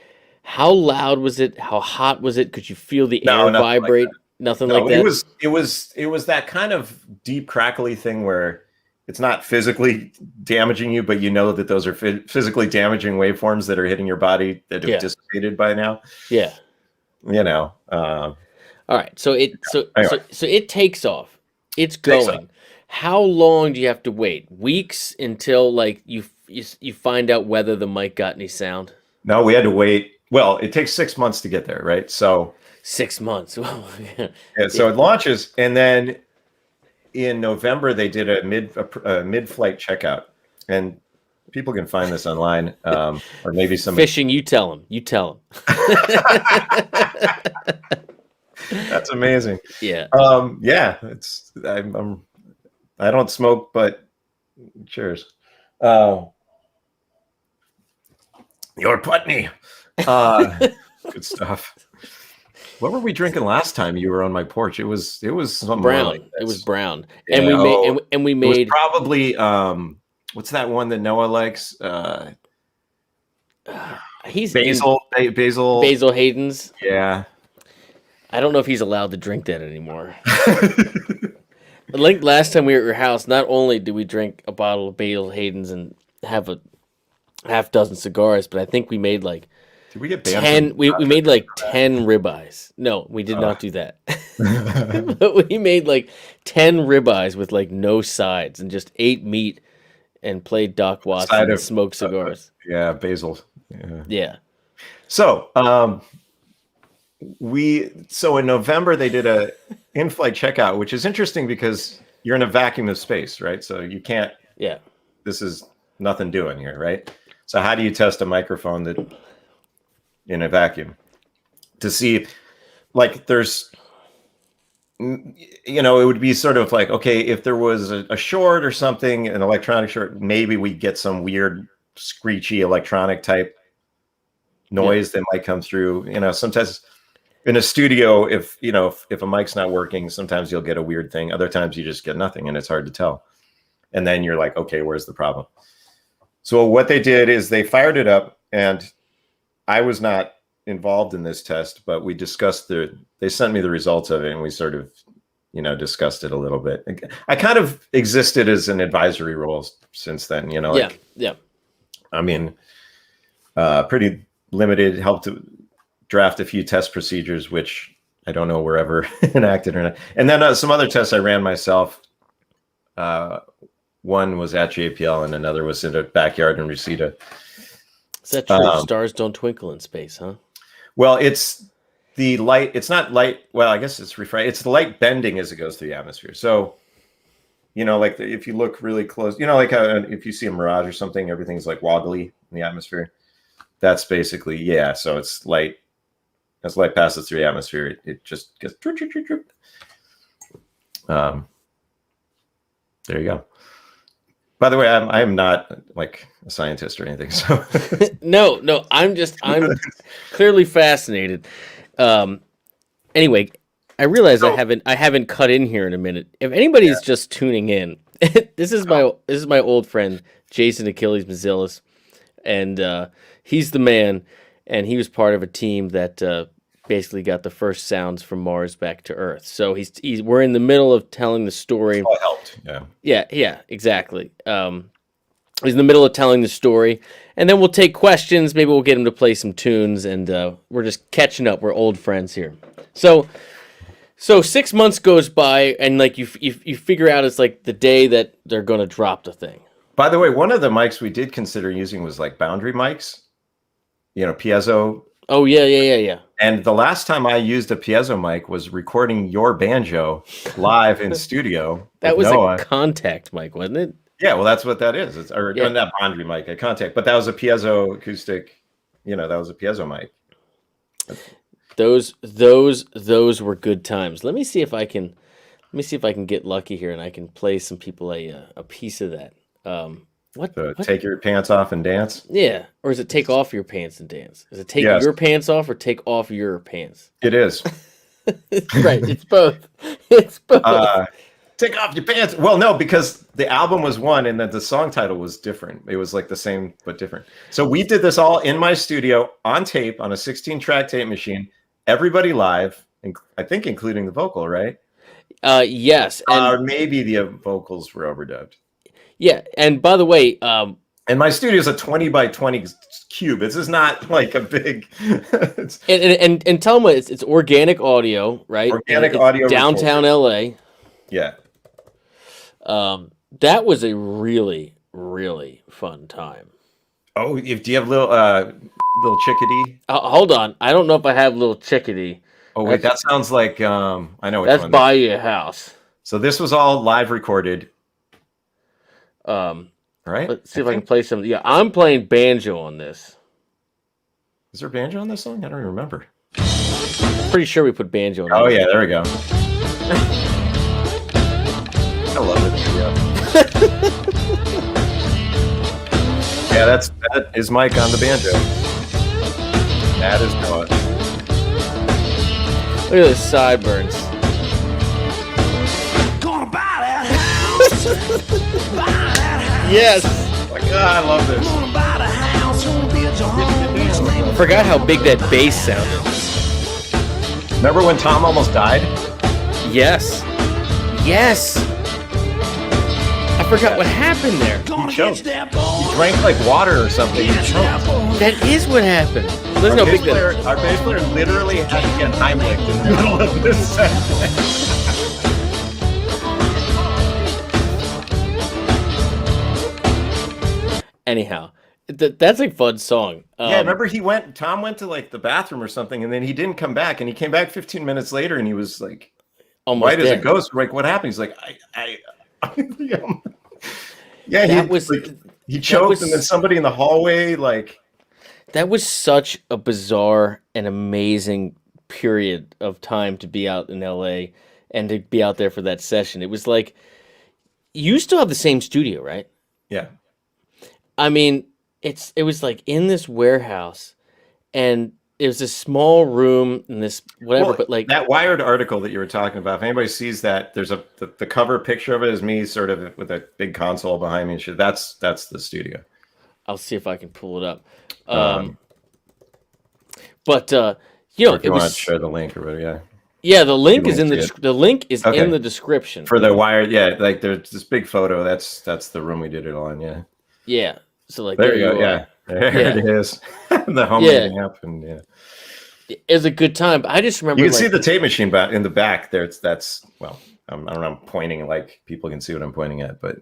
How loud was it? How hot was it? Could you feel the air vibrate? Nothing like that. It was that kind of deep crackly thing where it's not physically damaging you, but you know that those are physically damaging waveforms that are hitting your body that have dissipated by now. Yeah. All right. So it takes off. It's going. How long do you have to wait? Weeks until like you find out whether the mic got any sound? No, we had to wait. Well, it takes 6 months to get there, right? So 6 months. So it launches, and then in November they did a mid-flight checkout, and people can find this online, or maybe some fishing. You tell them. That's amazing. Yeah. It's I don't smoke, but cheers. Your Putney. Good stuff. What were we drinking last time you were on my porch? It was something brown. Like it was brown, and we made probably what's that one that Noah likes? He's Basil Hayden's. Yeah, I don't know if he's allowed to drink that anymore. Like last time we were at your house, not only did we drink a bottle of Basil Hayden's and have a half dozen cigars, but I think we made like. Did we get 10? We made like 10 ribeyes. No, we did not do that. But we made like 10 ribeyes with like no sides and just ate meat and played Doc Watson and smoked cigars. Basil. Yeah. So, in November they did a in-flight checkout, which is interesting because you're in a vacuum of space, right? So you can't. Yeah. This is nothing doing here, right? So how do you test a microphone that in a vacuum to see, like, there's, it would be sort of like, okay, if there was a short or something, an electronic short, maybe we get some weird screechy electronic type noise that might come through. Sometimes in a studio, if a mic's not working, sometimes you'll get a weird thing. Other times you just get nothing and it's hard to tell. And then you're like, okay, where's the problem? So what they did is they fired it up, and I was not involved in this test, but we discussed they sent me the results of it, and we sort of, discussed it a little bit. I kind of existed as an advisory role since then, Yeah. I mean, pretty limited, helped to draft a few test procedures, which I don't know were ever enacted or not. And then some other tests I ran myself. One was at JPL and another was in a backyard in Reseda. Is that true? Stars don't twinkle in space, huh? Well, it's the light. It's not light. Well, I guess it's refract. It's the light bending as it goes through the atmosphere. So, like if you look really close, like how if you see a mirage or something, everything's like wobbly in the atmosphere. That's basically So it's light. As light passes through the atmosphere, it just gets. There you go. By the way, I am not like a scientist or anything. So no, I'm clearly fascinated. Anyway, I realize I haven't cut in here in a minute. If anybody's just tuning in, this is my old friend Jason Achilles Mazilis, and he's the man, and he was part of a team that basically got the first sounds from Mars back to Earth. So we're in the middle of telling the story. Oh, it helped. Yeah, exactly. He's in the middle of telling the story, and then we'll take questions. Maybe we'll get him to play some tunes, and we're just catching up. We're old friends here. So 6 months goes by, and like you figure out it's like the day that they're gonna drop the thing. By the way, one of the mics we did consider using was like boundary mics, piezo. Oh yeah. And the last time I used a piezo mic was recording your banjo live in studio. That was Noah. A contact mic, wasn't it? Yeah, well, that's what that is. It's not boundary mic, a contact, but that was a piezo acoustic. That was a piezo mic. Those were good times. Let me see if I can get lucky here and I can play some people a piece of that. What? Take your pants off and dance? Yeah. Or is it take off your pants and dance? Is it take your pants off or take off your pants? It is. Right. It's both. It's both. Take off your pants. Well, no, because the album was one and then the song title was different. It was like the same but different. So we did this all in my studio on tape on a 16-track tape machine. Everybody live, I think including the vocal, right? Yes. Or maybe the vocals were overdubbed. Yeah, and by the way, and my studio is a 20 by 20 cube. This is not like a big. and tell them it's organic audio, right? Organic audio. Downtown LA. Yeah. That was a really, really fun time. Oh, do you have little chickadee? Hold on, I don't know if I have little chickadee. Oh wait, that sounds like I know. That's Buy You a House. So this was all live recorded. Right. Let's see if I can play some. Yeah, I'm playing banjo on this. Is there banjo on this song? I don't even remember. Pretty sure we put banjo on. Oh yeah, there we go. I love it. Yeah, that is Mike on the banjo. That is Noah. Look at those sideburns. Gonna buy that house. Buy that house. Yes. Oh my God, I love this. Gonna buy the house. Gonna build your home. I forgot how big that bass sounded. Remember when Tom almost died? Yes. I forgot what happened there. He choked. He drank like water or something. He choked. That is what happened. There's no big deal. Our bass player literally had to get Heimlich in the middle of this set. Anyhow, that's a fun song. Yeah, remember Tom went to like the bathroom or something, and then he didn't come back, and he came back 15 minutes later, and he was like, almost white dead. as a ghost. We're like, what happened? He's like, yeah, he choked, and then somebody in the hallway, like. That was such a bizarre and amazing period of time to be out in LA and to be out there for that session. It was like, you still have the same studio, right? Yeah. I mean, it was like in this warehouse, and it was a small room in this whatever, but like that Wired article that you were talking about, if anybody sees that, there's the cover picture of it is me sort of with a big console behind me and shit. That's the studio. I'll see if I can pull it up. But if you want to share the link or whatever, yeah. Yeah, the link is in the description for the Wired. Yeah, like there's this big photo. That's the room we did it on. Yeah. Yeah. So like there you go. Yeah, there it is. The home meeting up and yeah. It was a good time. But I just remember you can see the tape machine back in the back there. I'm pointing like people can see what I'm pointing at, but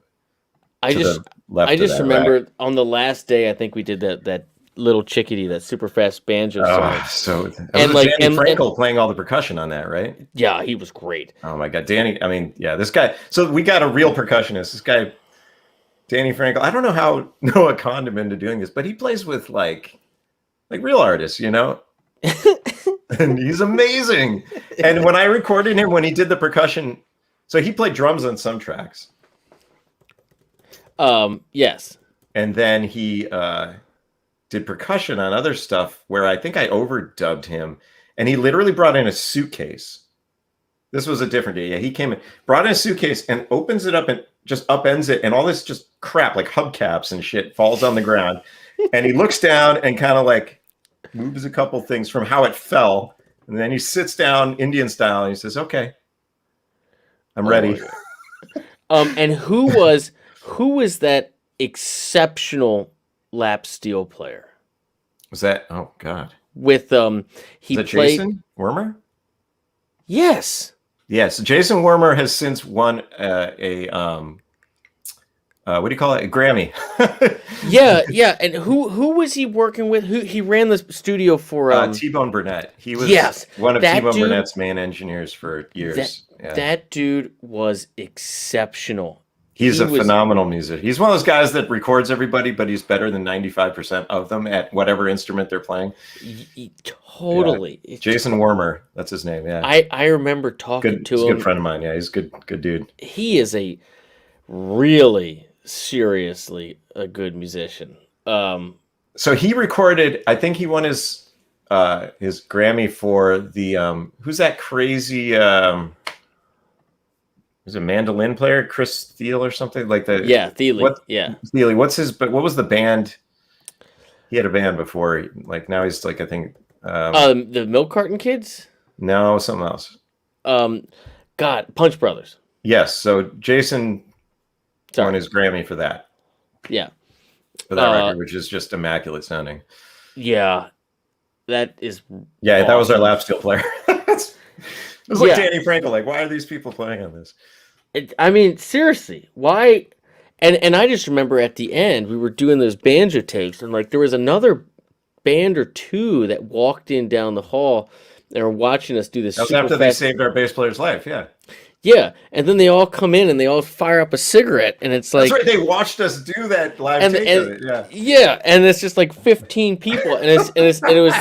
I just remember on the last day I think we did that Little Chickadee, that super fast banjo song. So that And was like Danny and Frankel playing all the percussion on that, right? yeah, he was great. Oh my God, Danny. I mean, yeah, this guy. So we got a real percussionist. This guy, Danny Frankel. I don't know how Noah conned him into doing this, but he plays with like real artists, you know. And he's amazing. And when I recorded him, when he did the percussion, so he played drums on some tracks. Yes. And then he did percussion on other stuff where I think I overdubbed him. And he literally brought in a suitcase. This was a different day. Yeah, he came in, brought in a suitcase and opens it up and just upends it. And all this just crap, like hubcaps and shit, falls on the ground. And he looks down and kind of like moves a couple things from how it fell. And then he sits down Indian style and he says, okay, I'm ready. And who was that exceptional lap steel player? Was that, oh God. With he Is that played Jason Wormer? Yes. Yes. Jason Wormer has since won what do you call it? A Grammy. Yeah. And who was he working with? Who he ran the studio for T-Bone Burnett. He was one of that T-Bone dude- Burnett's main engineers for years. That dude was exceptional. He's He a was- phenomenal musician. He's one of those guys that records everybody, but he's better than 95% of them at whatever instrument they're playing. Totally. Jason Wormer, that's his name. Yeah, I remember talking he's to a him. good friend of mine. Yeah, he's a good dude. He is a really seriously a good musician. So he recorded. I think he won his Grammy for the who's that crazy was a mandolin player, Chris Thiele or something like that. Yeah, Thiele. Thiele. What was the band? He had a band before. Like now he's like I think. The Milk Carton Kids. No, something else. God, Punch Brothers. Yes. So Jason won Sorry. his Grammy for that. Yeah. For that record, which is just immaculate sounding. Yeah. That is. Yeah, that was our awesome. lap steel player. It was like Yeah. Danny Frankel. Like, why are these people playing on this? I mean, seriously, why? And I just remember at the end we were doing those banjo tapes, and like there was another band or two that walked in down the hall. They were watching us do this. That was super after they fast- saved our bass player's life. Yeah, Yeah, and then they all come in and they all fire up a cigarette, and it's like, that's right. They watched us do that live and, tape and of it. Yeah, yeah, and it's just like 15 people, and it was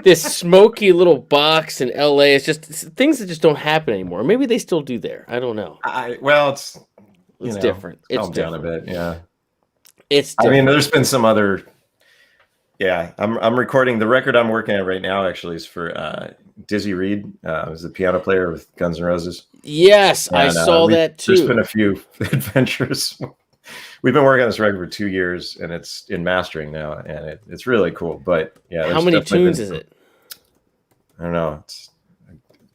this smoky little box in LA. It's just things that just don't happen anymore. Maybe they still do there. I don't know. well, it's Different. It's calmed down different. a bit. Yeah, It's I different. mean, there's been some other. Yeah, I'm recording the record I'm working at right now. Actually, is for Dizzy Reed. Who's the piano player with Guns N' Roses. Yes, I And, saw that too. There's been a few adventures. We've been working on this record for 2 years, and it's in mastering now, and it's really cool. But yeah, How there's many definitely tunes been- is it? I don't know.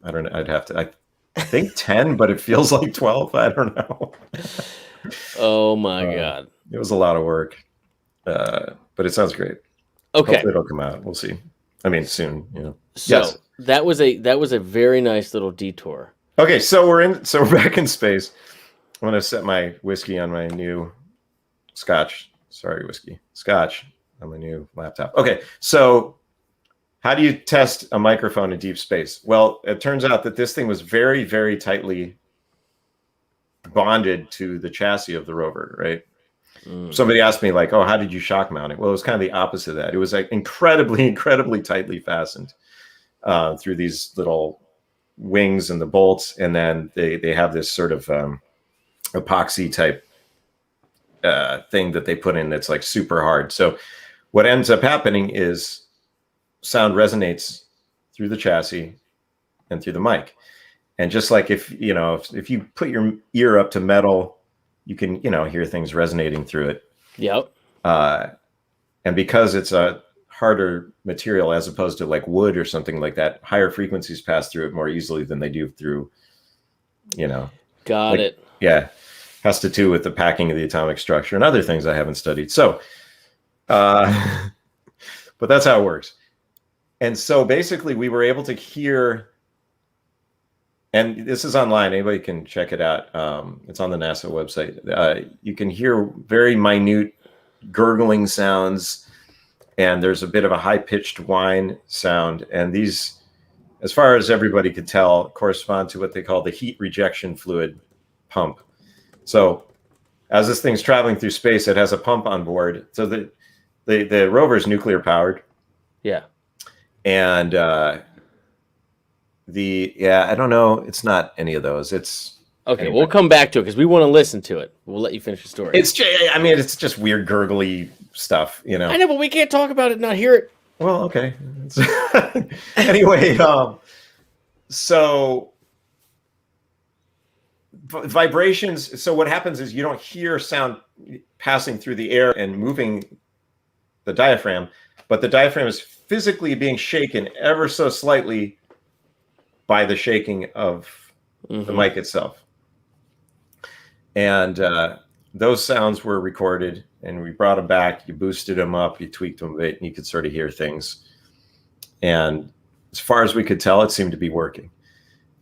I don't know. I'd have to. I think 10, but it feels like 12. I don't know. Oh my god. It was a lot of work, but it sounds great. Okay, Hopefully it'll come out. We'll see. I mean, soon. so Yes. that was a very nice little detour. Okay, so we're back in space. I'm gonna set my whiskey on my new Scotch. Sorry, Scotch on my new laptop. Okay, so how do you test a microphone in deep space? Well, it turns out that this thing was very, very tightly bonded to the chassis of the rover, right? Somebody asked me like, oh, how did you shock mount it? Well, it was kind of the opposite of that. It was like incredibly tightly fastened through these little wings and the bolts. And then they have this sort of epoxy type thing that they put in that's like super hard. So what ends up happening is sound resonates through the chassis and through the mic. And just like if you put your ear up to metal, you can, hear things resonating through it. Yep. And because it's a harder material as opposed to like wood or something like that, higher frequencies pass through it more easily than they do through, Got like- it. yeah, has to do with the packing of the atomic structure and other things I haven't studied. So, but that's how it works. And so basically we were able to hear, and this is online, anybody can check it out. It's on the NASA website. You can hear very minute gurgling sounds and there's a bit of a high-pitched whine sound. And these, as far as everybody could tell, correspond to what they call the heat rejection fluid pump. So as this thing's traveling through space, it has a pump on board. So the rover is nuclear powered. Yeah. And I don't know. It's not any of those. It's okay. anyway. We'll come back to it because we want to listen to it. We'll let you finish the story. It's just weird gurgly stuff, you know. I know, but we can't talk about it and not hear it. Well, okay. Anyway, so vibrations. So what happens is you don't hear sound passing through the air and moving the diaphragm, but the diaphragm is physically being shaken ever so slightly by the shaking of the mic itself. And those sounds were recorded, and we brought them back. You boosted them up, you tweaked them a bit, and you could sort of hear things. And as far as we could tell, it seemed to be working.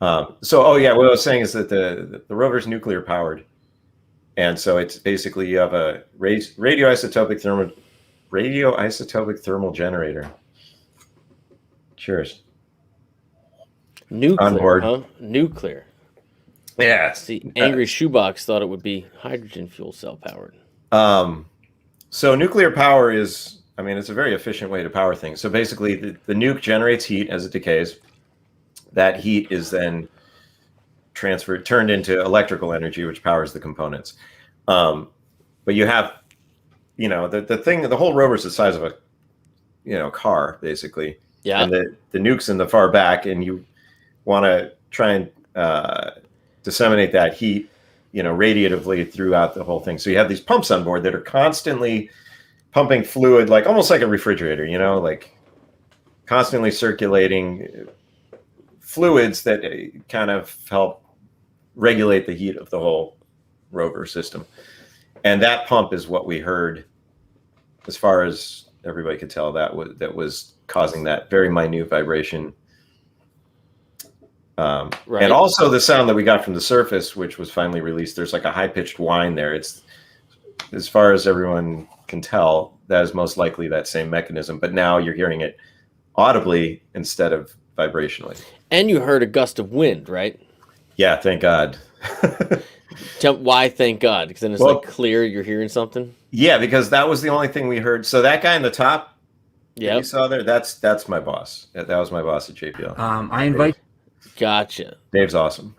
What I was saying is that the rover's nuclear powered, and so it's basically you have a radioisotopic thermal generator. Cheers. Nuclear, On board. huh? Nuclear. Yeah. See, Angry Shoebox thought it would be hydrogen fuel cell powered. So nuclear power is, it's a very efficient way to power things. So basically the nuke generates heat as it decays. That heat is then turned into electrical energy, which powers the components. But you have, the whole rover is the size of a, car, basically. Yeah. And the nuke's in the far back, and you want to try and disseminate that heat, radiatively throughout the whole thing. So you have these pumps on board that are constantly pumping fluid, like almost like a refrigerator, like constantly circulating fluids that kind of help regulate the heat of the whole rover system. And that pump is what we heard, as far as everybody could tell, that was causing that very minute vibration. Right. And also the sound that we got from the surface, which was finally released, there's like a high-pitched whine there. It's, as far as everyone can tell, that is most likely that same mechanism. But now you're hearing it audibly instead of vibrationally. And you heard a gust of wind, right? Yeah, thank God. Why thank God? Because then it's like clear you're hearing something? Yeah, because that was the only thing we heard. So that guy in the top that you saw there, that's my boss. That was my boss at JPL. I invite... Gotcha. Dave's awesome.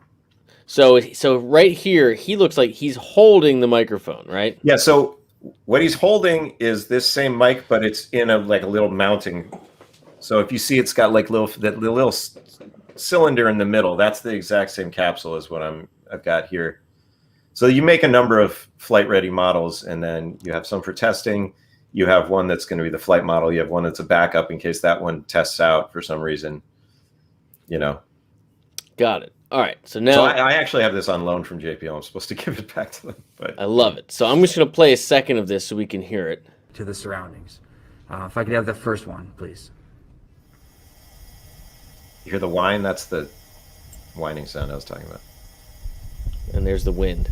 So right here, he looks like he's holding the microphone, right? Yeah, so what he's holding is this same mic, but it's in a little mounting. So if you see, it's got like the little cylinder in the middle. That's the exact same capsule as what I've got here. So you make a number of flight-ready models, and then you have some for testing. You have one that's going to be the flight model. You have one that's a backup in case that one tests out for some reason. Got it. All right. So now I actually have this on loan from JPL. I'm supposed to give it back to them, but I love it. So I'm just going to play a second of this so we can hear it. to the surroundings. If I could have the first one, please. you hear the whine. That's the whining sound I was talking about. And there's the wind.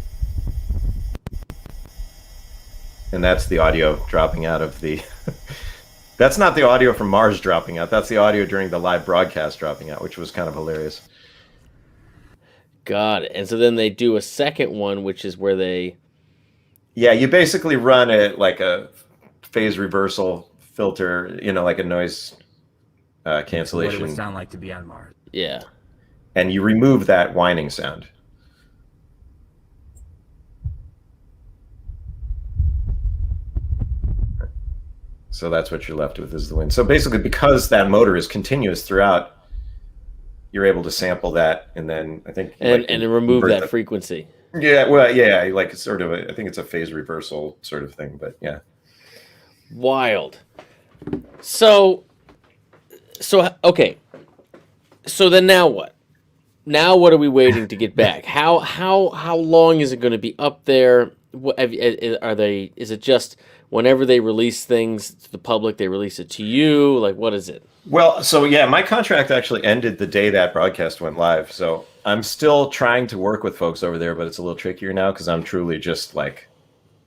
And that's the audio dropping out of the... That's not the audio from Mars dropping out. That's the audio during the live broadcast dropping out, which was kind of hilarious. Got it. And so then they do a second one, which is where they... Yeah, you basically run it like a phase reversal filter, like a noise cancellation. What it would sound like to be on Mars. Yeah. And you remove that whining sound. So that's what you're left with is the wind. So basically, because that motor is continuous throughout, you're able to sample that, and then I think and remove that frequency. Yeah, well, yeah, like sort of I think it's a phase reversal sort of thing, but yeah. Wild. So okay. So then now what? Now what are we waiting to get back? How long is it going to be up there? Is it just whenever they release things to the public, they release it to you? Like, what is it? Well, so yeah, my contract actually ended the day that broadcast went live. So I'm still trying to work with folks over there, but it's a little trickier now because I'm truly just like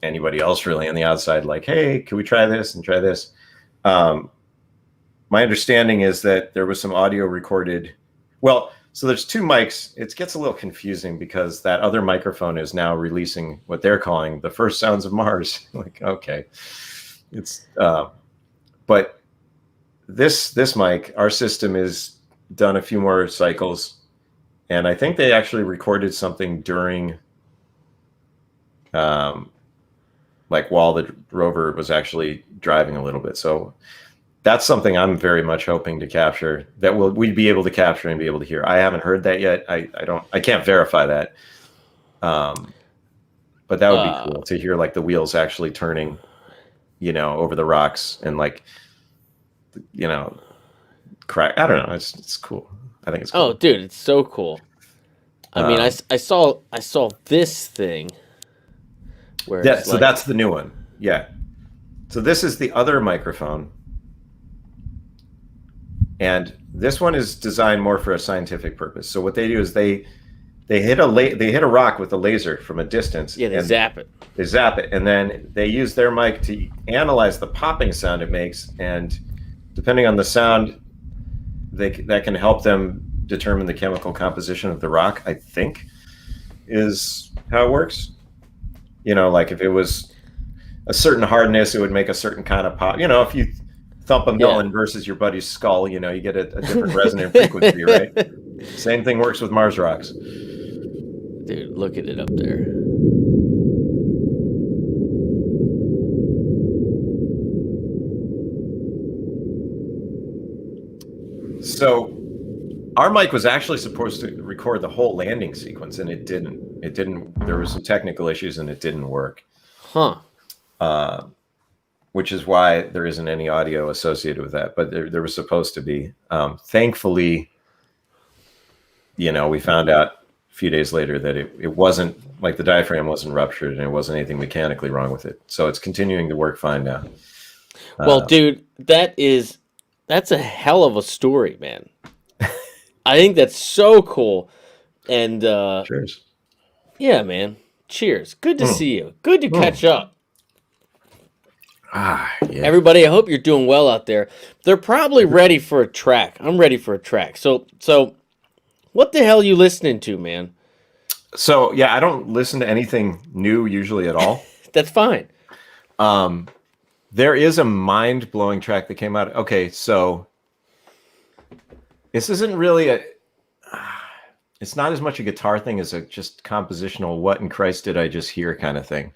anybody else really on the outside, like, hey, can we try this and try this? My understanding is that there was some audio recorded. Well, so there's two mics. It gets a little confusing because that other microphone is now releasing what they're calling the first sounds of Mars. Like, okay, it's but this mic, our system is done a few more cycles, and I think they actually recorded something during, like while the rover was actually driving a little bit. So that's something I'm very much hoping to capture, that we'd be able to capture and be able to hear. I haven't heard that yet. I can't verify that. But that would be cool to hear, like the wheels actually turning, over the rocks and like, crack. I don't know. It's cool. I think it's cool. Oh, dude, it's so cool. I mean, I saw this thing. Where yeah, so that's the new one. Yeah. So this is the other microphone. And this one is designed more for a scientific purpose. So what they do is they hit a rock with a laser from a distance. Yeah, they zap it. They zap it, and then they use their mic to analyze the popping sound it makes, and depending on the sound, that can help them determine the chemical composition of the rock. I think is how it works. Like if it was a certain hardness, it would make a certain kind of pop. If you thump a melon versus your buddy's skull, you get a different resonant frequency, right? Same thing works with Mars rocks. Dude, look at it up there. So our mic was actually supposed to record the whole landing sequence, and it didn't. There were some technical issues, and it didn't work. Huh. Which is why there isn't any audio associated with that, but there was supposed to be. Thankfully, we found out a few days later that it wasn't, like the diaphragm wasn't ruptured and it wasn't anything mechanically wrong with it. So it's continuing to work fine now. Well, dude, that's a hell of a story, man. I think that's so cool. And cheers. Yeah, man. Cheers. Good to see you. Good to catch up. Yeah. Everybody, I hope you're doing well out there. They're probably ready for a track. I'm ready for a track. So what the hell are you listening to, man? So, yeah, I don't listen to anything new usually at all. That's fine. There is a mind-blowing track that came out. Okay, so this isn't really it's not as much a guitar thing as a just compositional, what in Christ did I just hear kind of thing.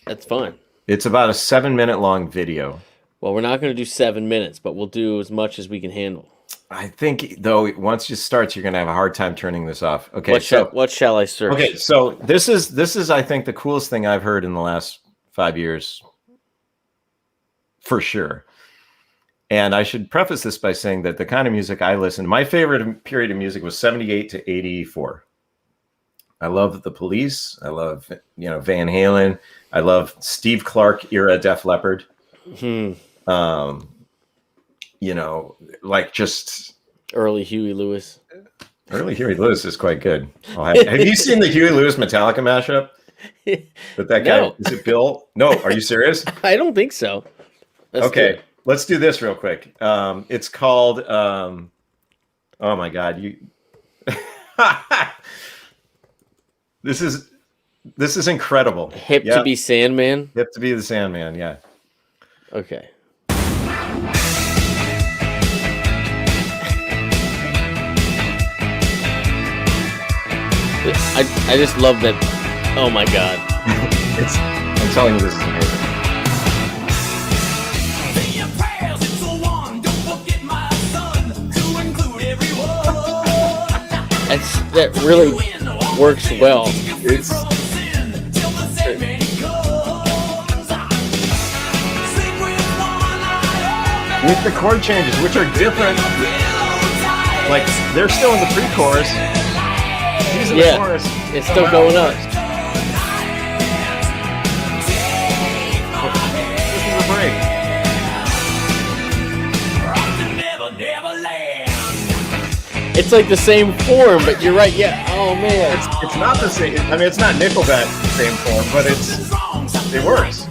That's fine. It's about a 7-minute long video. Well, we're not going to do 7 minutes, but we'll do as much as we can handle. I think, though, once it starts, you're going to have a hard time turning this off. Okay, what shall I search? Okay, so this is I think the coolest thing I've heard in the last 5 years, for sure. And I should preface this by saying that the kind of music I listen, my favorite period of music was 78 to 84. I love the Police. I love, Van Halen. I love Steve Clark era Def Leppard. Like just early Huey Lewis. Early Huey Lewis is quite good. Have you seen the Huey Lewis Metallica mashup? With that guy, No. Is it Bill? No, are you serious? I don't think so. Okay, let's do this real quick. It's called. Oh my God, you. This is incredible. Hip to be Sandman. Hip to be the Sandman. Yeah. Okay. I just love that. Oh my God. I'm telling you, this is amazing. Say your prayers, it's a one. Don't forget my son to include everyone. That really works well. It's with the chord changes, which are different. Like they're still in the pre-chorus. He's in the chorus. It's still going up. This is a break. It's like the same form, but you're right. Yeah. Oh man. It's not the same. I mean, it's not Nickelback same form, but it works.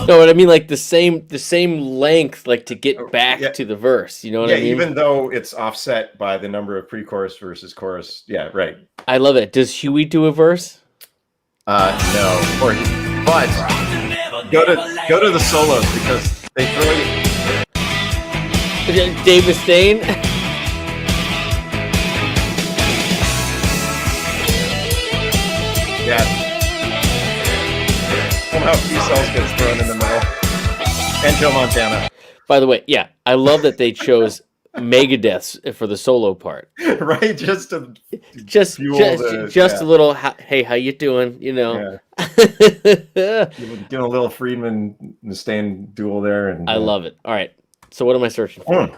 No, what I mean, like the same length, like to get back yeah. to the verse. You know what Yeah, I mean? even though it's offset by the number of pre-chorus versus chorus. Yeah, right. I love it. Does Huey do a verse? No, but go to the solos because they throw you. Dave Mustaine? Yeah. Somehow P-Cells gets thrown in the middle. And Joe Montana. By the way, yeah, I love that they chose Megadeth for the solo part. Right? Just to Just fuel a little, hey, how you doing? You know. Yeah. Doing a little Friedman Mustaine duel there. And I love it. All right. So what am I searching for?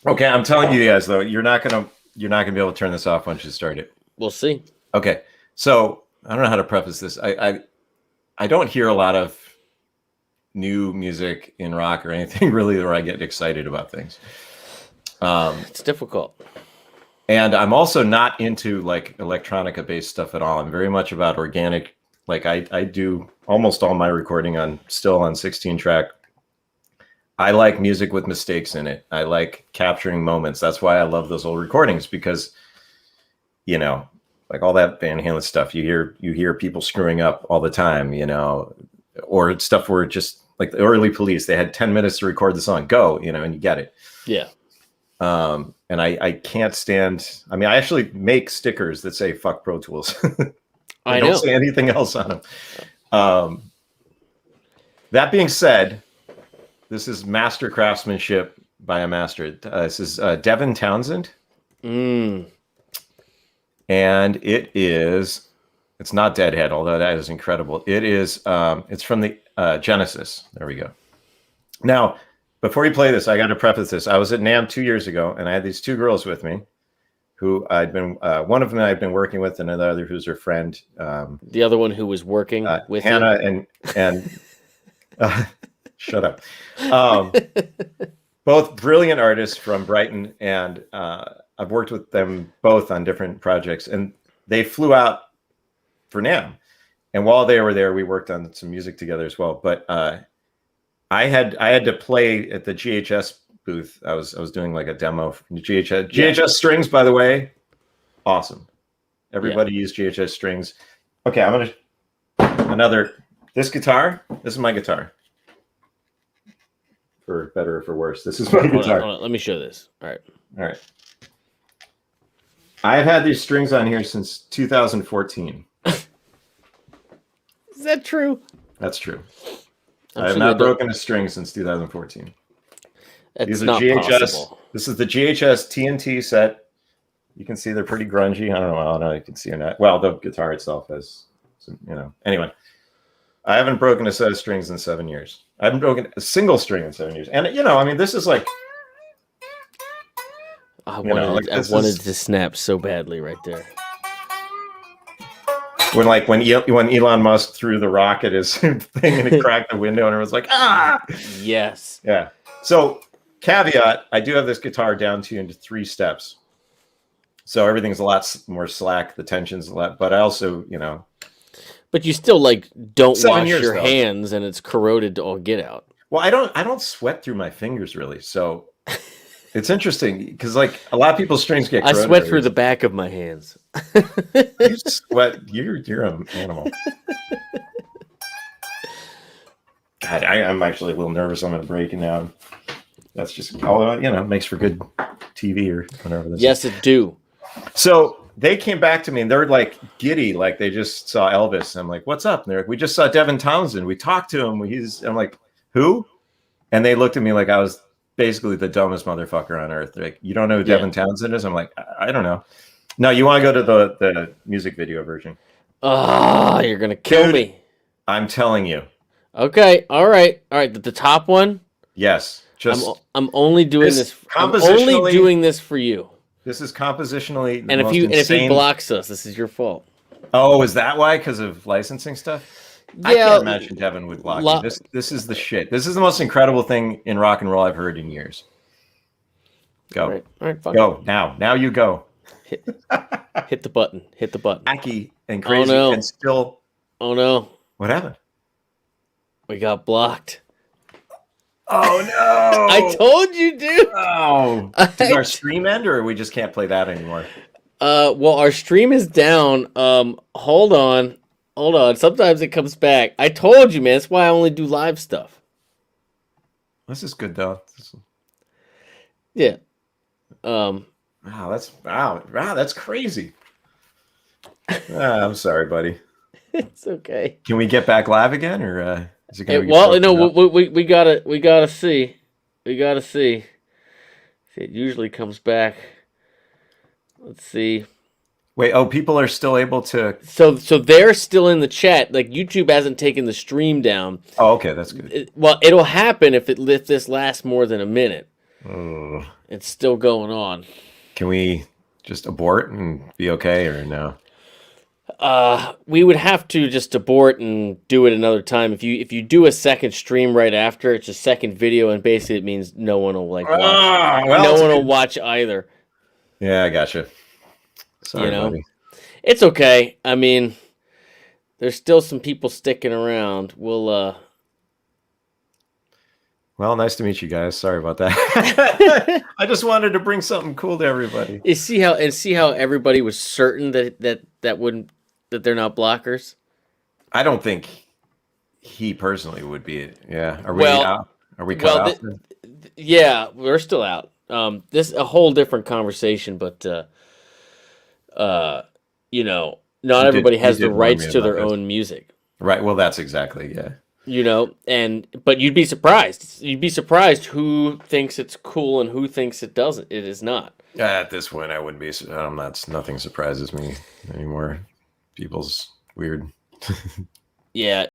Okay, I'm telling you guys though, you're not gonna be able to turn this off once you start it. We'll see. Okay. So I don't know how to preface this. I don't hear a lot of new music in rock or anything really where I get excited about things. It's difficult. And I'm also not into like electronica based stuff at all. I'm very much about organic. Like I do almost all my recording still on 16 track. I like music with mistakes in it. I like capturing moments. That's why I love those old recordings because, you know, like all that Van Halen stuff, you hear people screwing up all the time, you know, or stuff where just like the early Police, they had 10 minutes to record the song, go, you know, and you get it. Yeah. And I can't stand, I mean, I actually make stickers that say fuck Pro Tools. I don't say anything else on them. That being said, this is master craftsmanship by a master. This is Devin Townsend. And it's not Deadhead, although that is incredible. It's from the Genesis. There we go. Now, before you play this, I got to preface this. I was at NAMM 2 years ago, and I had these two girls with me who one of them I'd been working with, and another who's her friend. The other one who was working with Hannah and shut up. Both brilliant artists from Brighton, and I've worked with them both on different projects, and they flew out for NAMM. And while they were there, we worked on some music together as well. But I had to play at the GHS booth. I was doing like a demo from GHS. GHS strings, by the way, awesome. Everybody use GHS strings. Okay, I'm gonna this guitar. This is my guitar. For better or for worse, this is my guitar. Hold on. Let me show this. All right. I've had these strings on here since 2014. Is that true? That's true. I have not broken a string since 2014. That's not possible. This is the GHS TNT set. You can see they're pretty grungy. I don't know if you can see or not. Well, the guitar itself has some, you know. Anyway, I haven't broken a set of strings in 7 years. I haven't broken a single string in 7 years. And, you know, I mean, this is like... I wanted to snap so badly right there. When Elon Musk threw the rock at his thing and it cracked the window and it was like, ah! Yes. Yeah. So, caveat, I do have this guitar down to into 3 steps. So everything's a lot more slack. The tension's a lot, but I also, you know... But you still like don't wash years, your though. hands and it's corroded to all get out. Well, I don't sweat through my fingers really. So it's interesting because like a lot of people's strings get corroded. I sweat through the back of my hands. You sweat. You're an animal. God, I'm actually a little nervous. I'm going to break it now. That's just all, you know, makes for good TV or whatever. Yes, it do. So they came back to me and they're like giddy, like they just saw Elvis. I'm like, what's up? And they're like, we just saw Devin Townsend. We talked to him. I'm like, who? And they looked at me like I was basically the dumbest motherfucker on earth. They're like, you don't know who Devin Townsend is? I'm like, I don't know. No, you want to go to the music video version? Oh, you're gonna kill me. I'm telling you. Okay, all right. The top one. Yes, I'm only doing this. I'm only doing this for you. This is compositionally. And if he blocks us, this is your fault. Oh, is that why? Because of licensing stuff? Yeah, I can't imagine Devin would block you. This is the shit. This is the most incredible thing in rock and roll I've heard in years. Go. All right, fine. Go now. Now you go. Hit the button. Hit the button. Wacky and crazy and still. Oh no. What happened? We got blocked. Oh no! I told you, dude. Oh, does our stream end, or we just can't play that anymore? Well, our stream is down. Hold on. Sometimes it comes back. I told you, man. That's why I only do live stuff. This is good though. Yeah. Wow, that's crazy. I'm sorry, buddy. It's okay. Can we get back live again, or is it going to? Well, no, we gotta see. We gotta see. It usually comes back. Let's see. Wait. Oh, people are still able to. So they're still in the chat. Like YouTube hasn't taken the stream down. Oh, okay, that's good. Well, it'll happen if this lasts more than a minute. Oh. It's still going on. Can we just abort and be okay, or no? We would have to just abort and do it another time. If you do a second stream right after, it's a second video, and basically it means no one will watch. No one will watch either. Yeah, I gotcha. Sorry, You know? buddy. It's okay. I mean, there's still some people sticking around. We'll Well, nice to meet you guys. Sorry about that. I just wanted to bring something cool to everybody. you see how everybody was certain that they're not blockers. I don't think he personally would be. Yeah. Are we Well- out? Are we cut off? Yeah, we're still out. This is a whole different conversation, but you know, not everybody has the warn rights me to about their this. own music. Right. Well, that's exactly, yeah. You know, but you'd be surprised. You'd be surprised who thinks it's cool and who thinks it doesn't. It is not. At this point, I wouldn't be. Nothing surprises me anymore. People's weird. Yeah,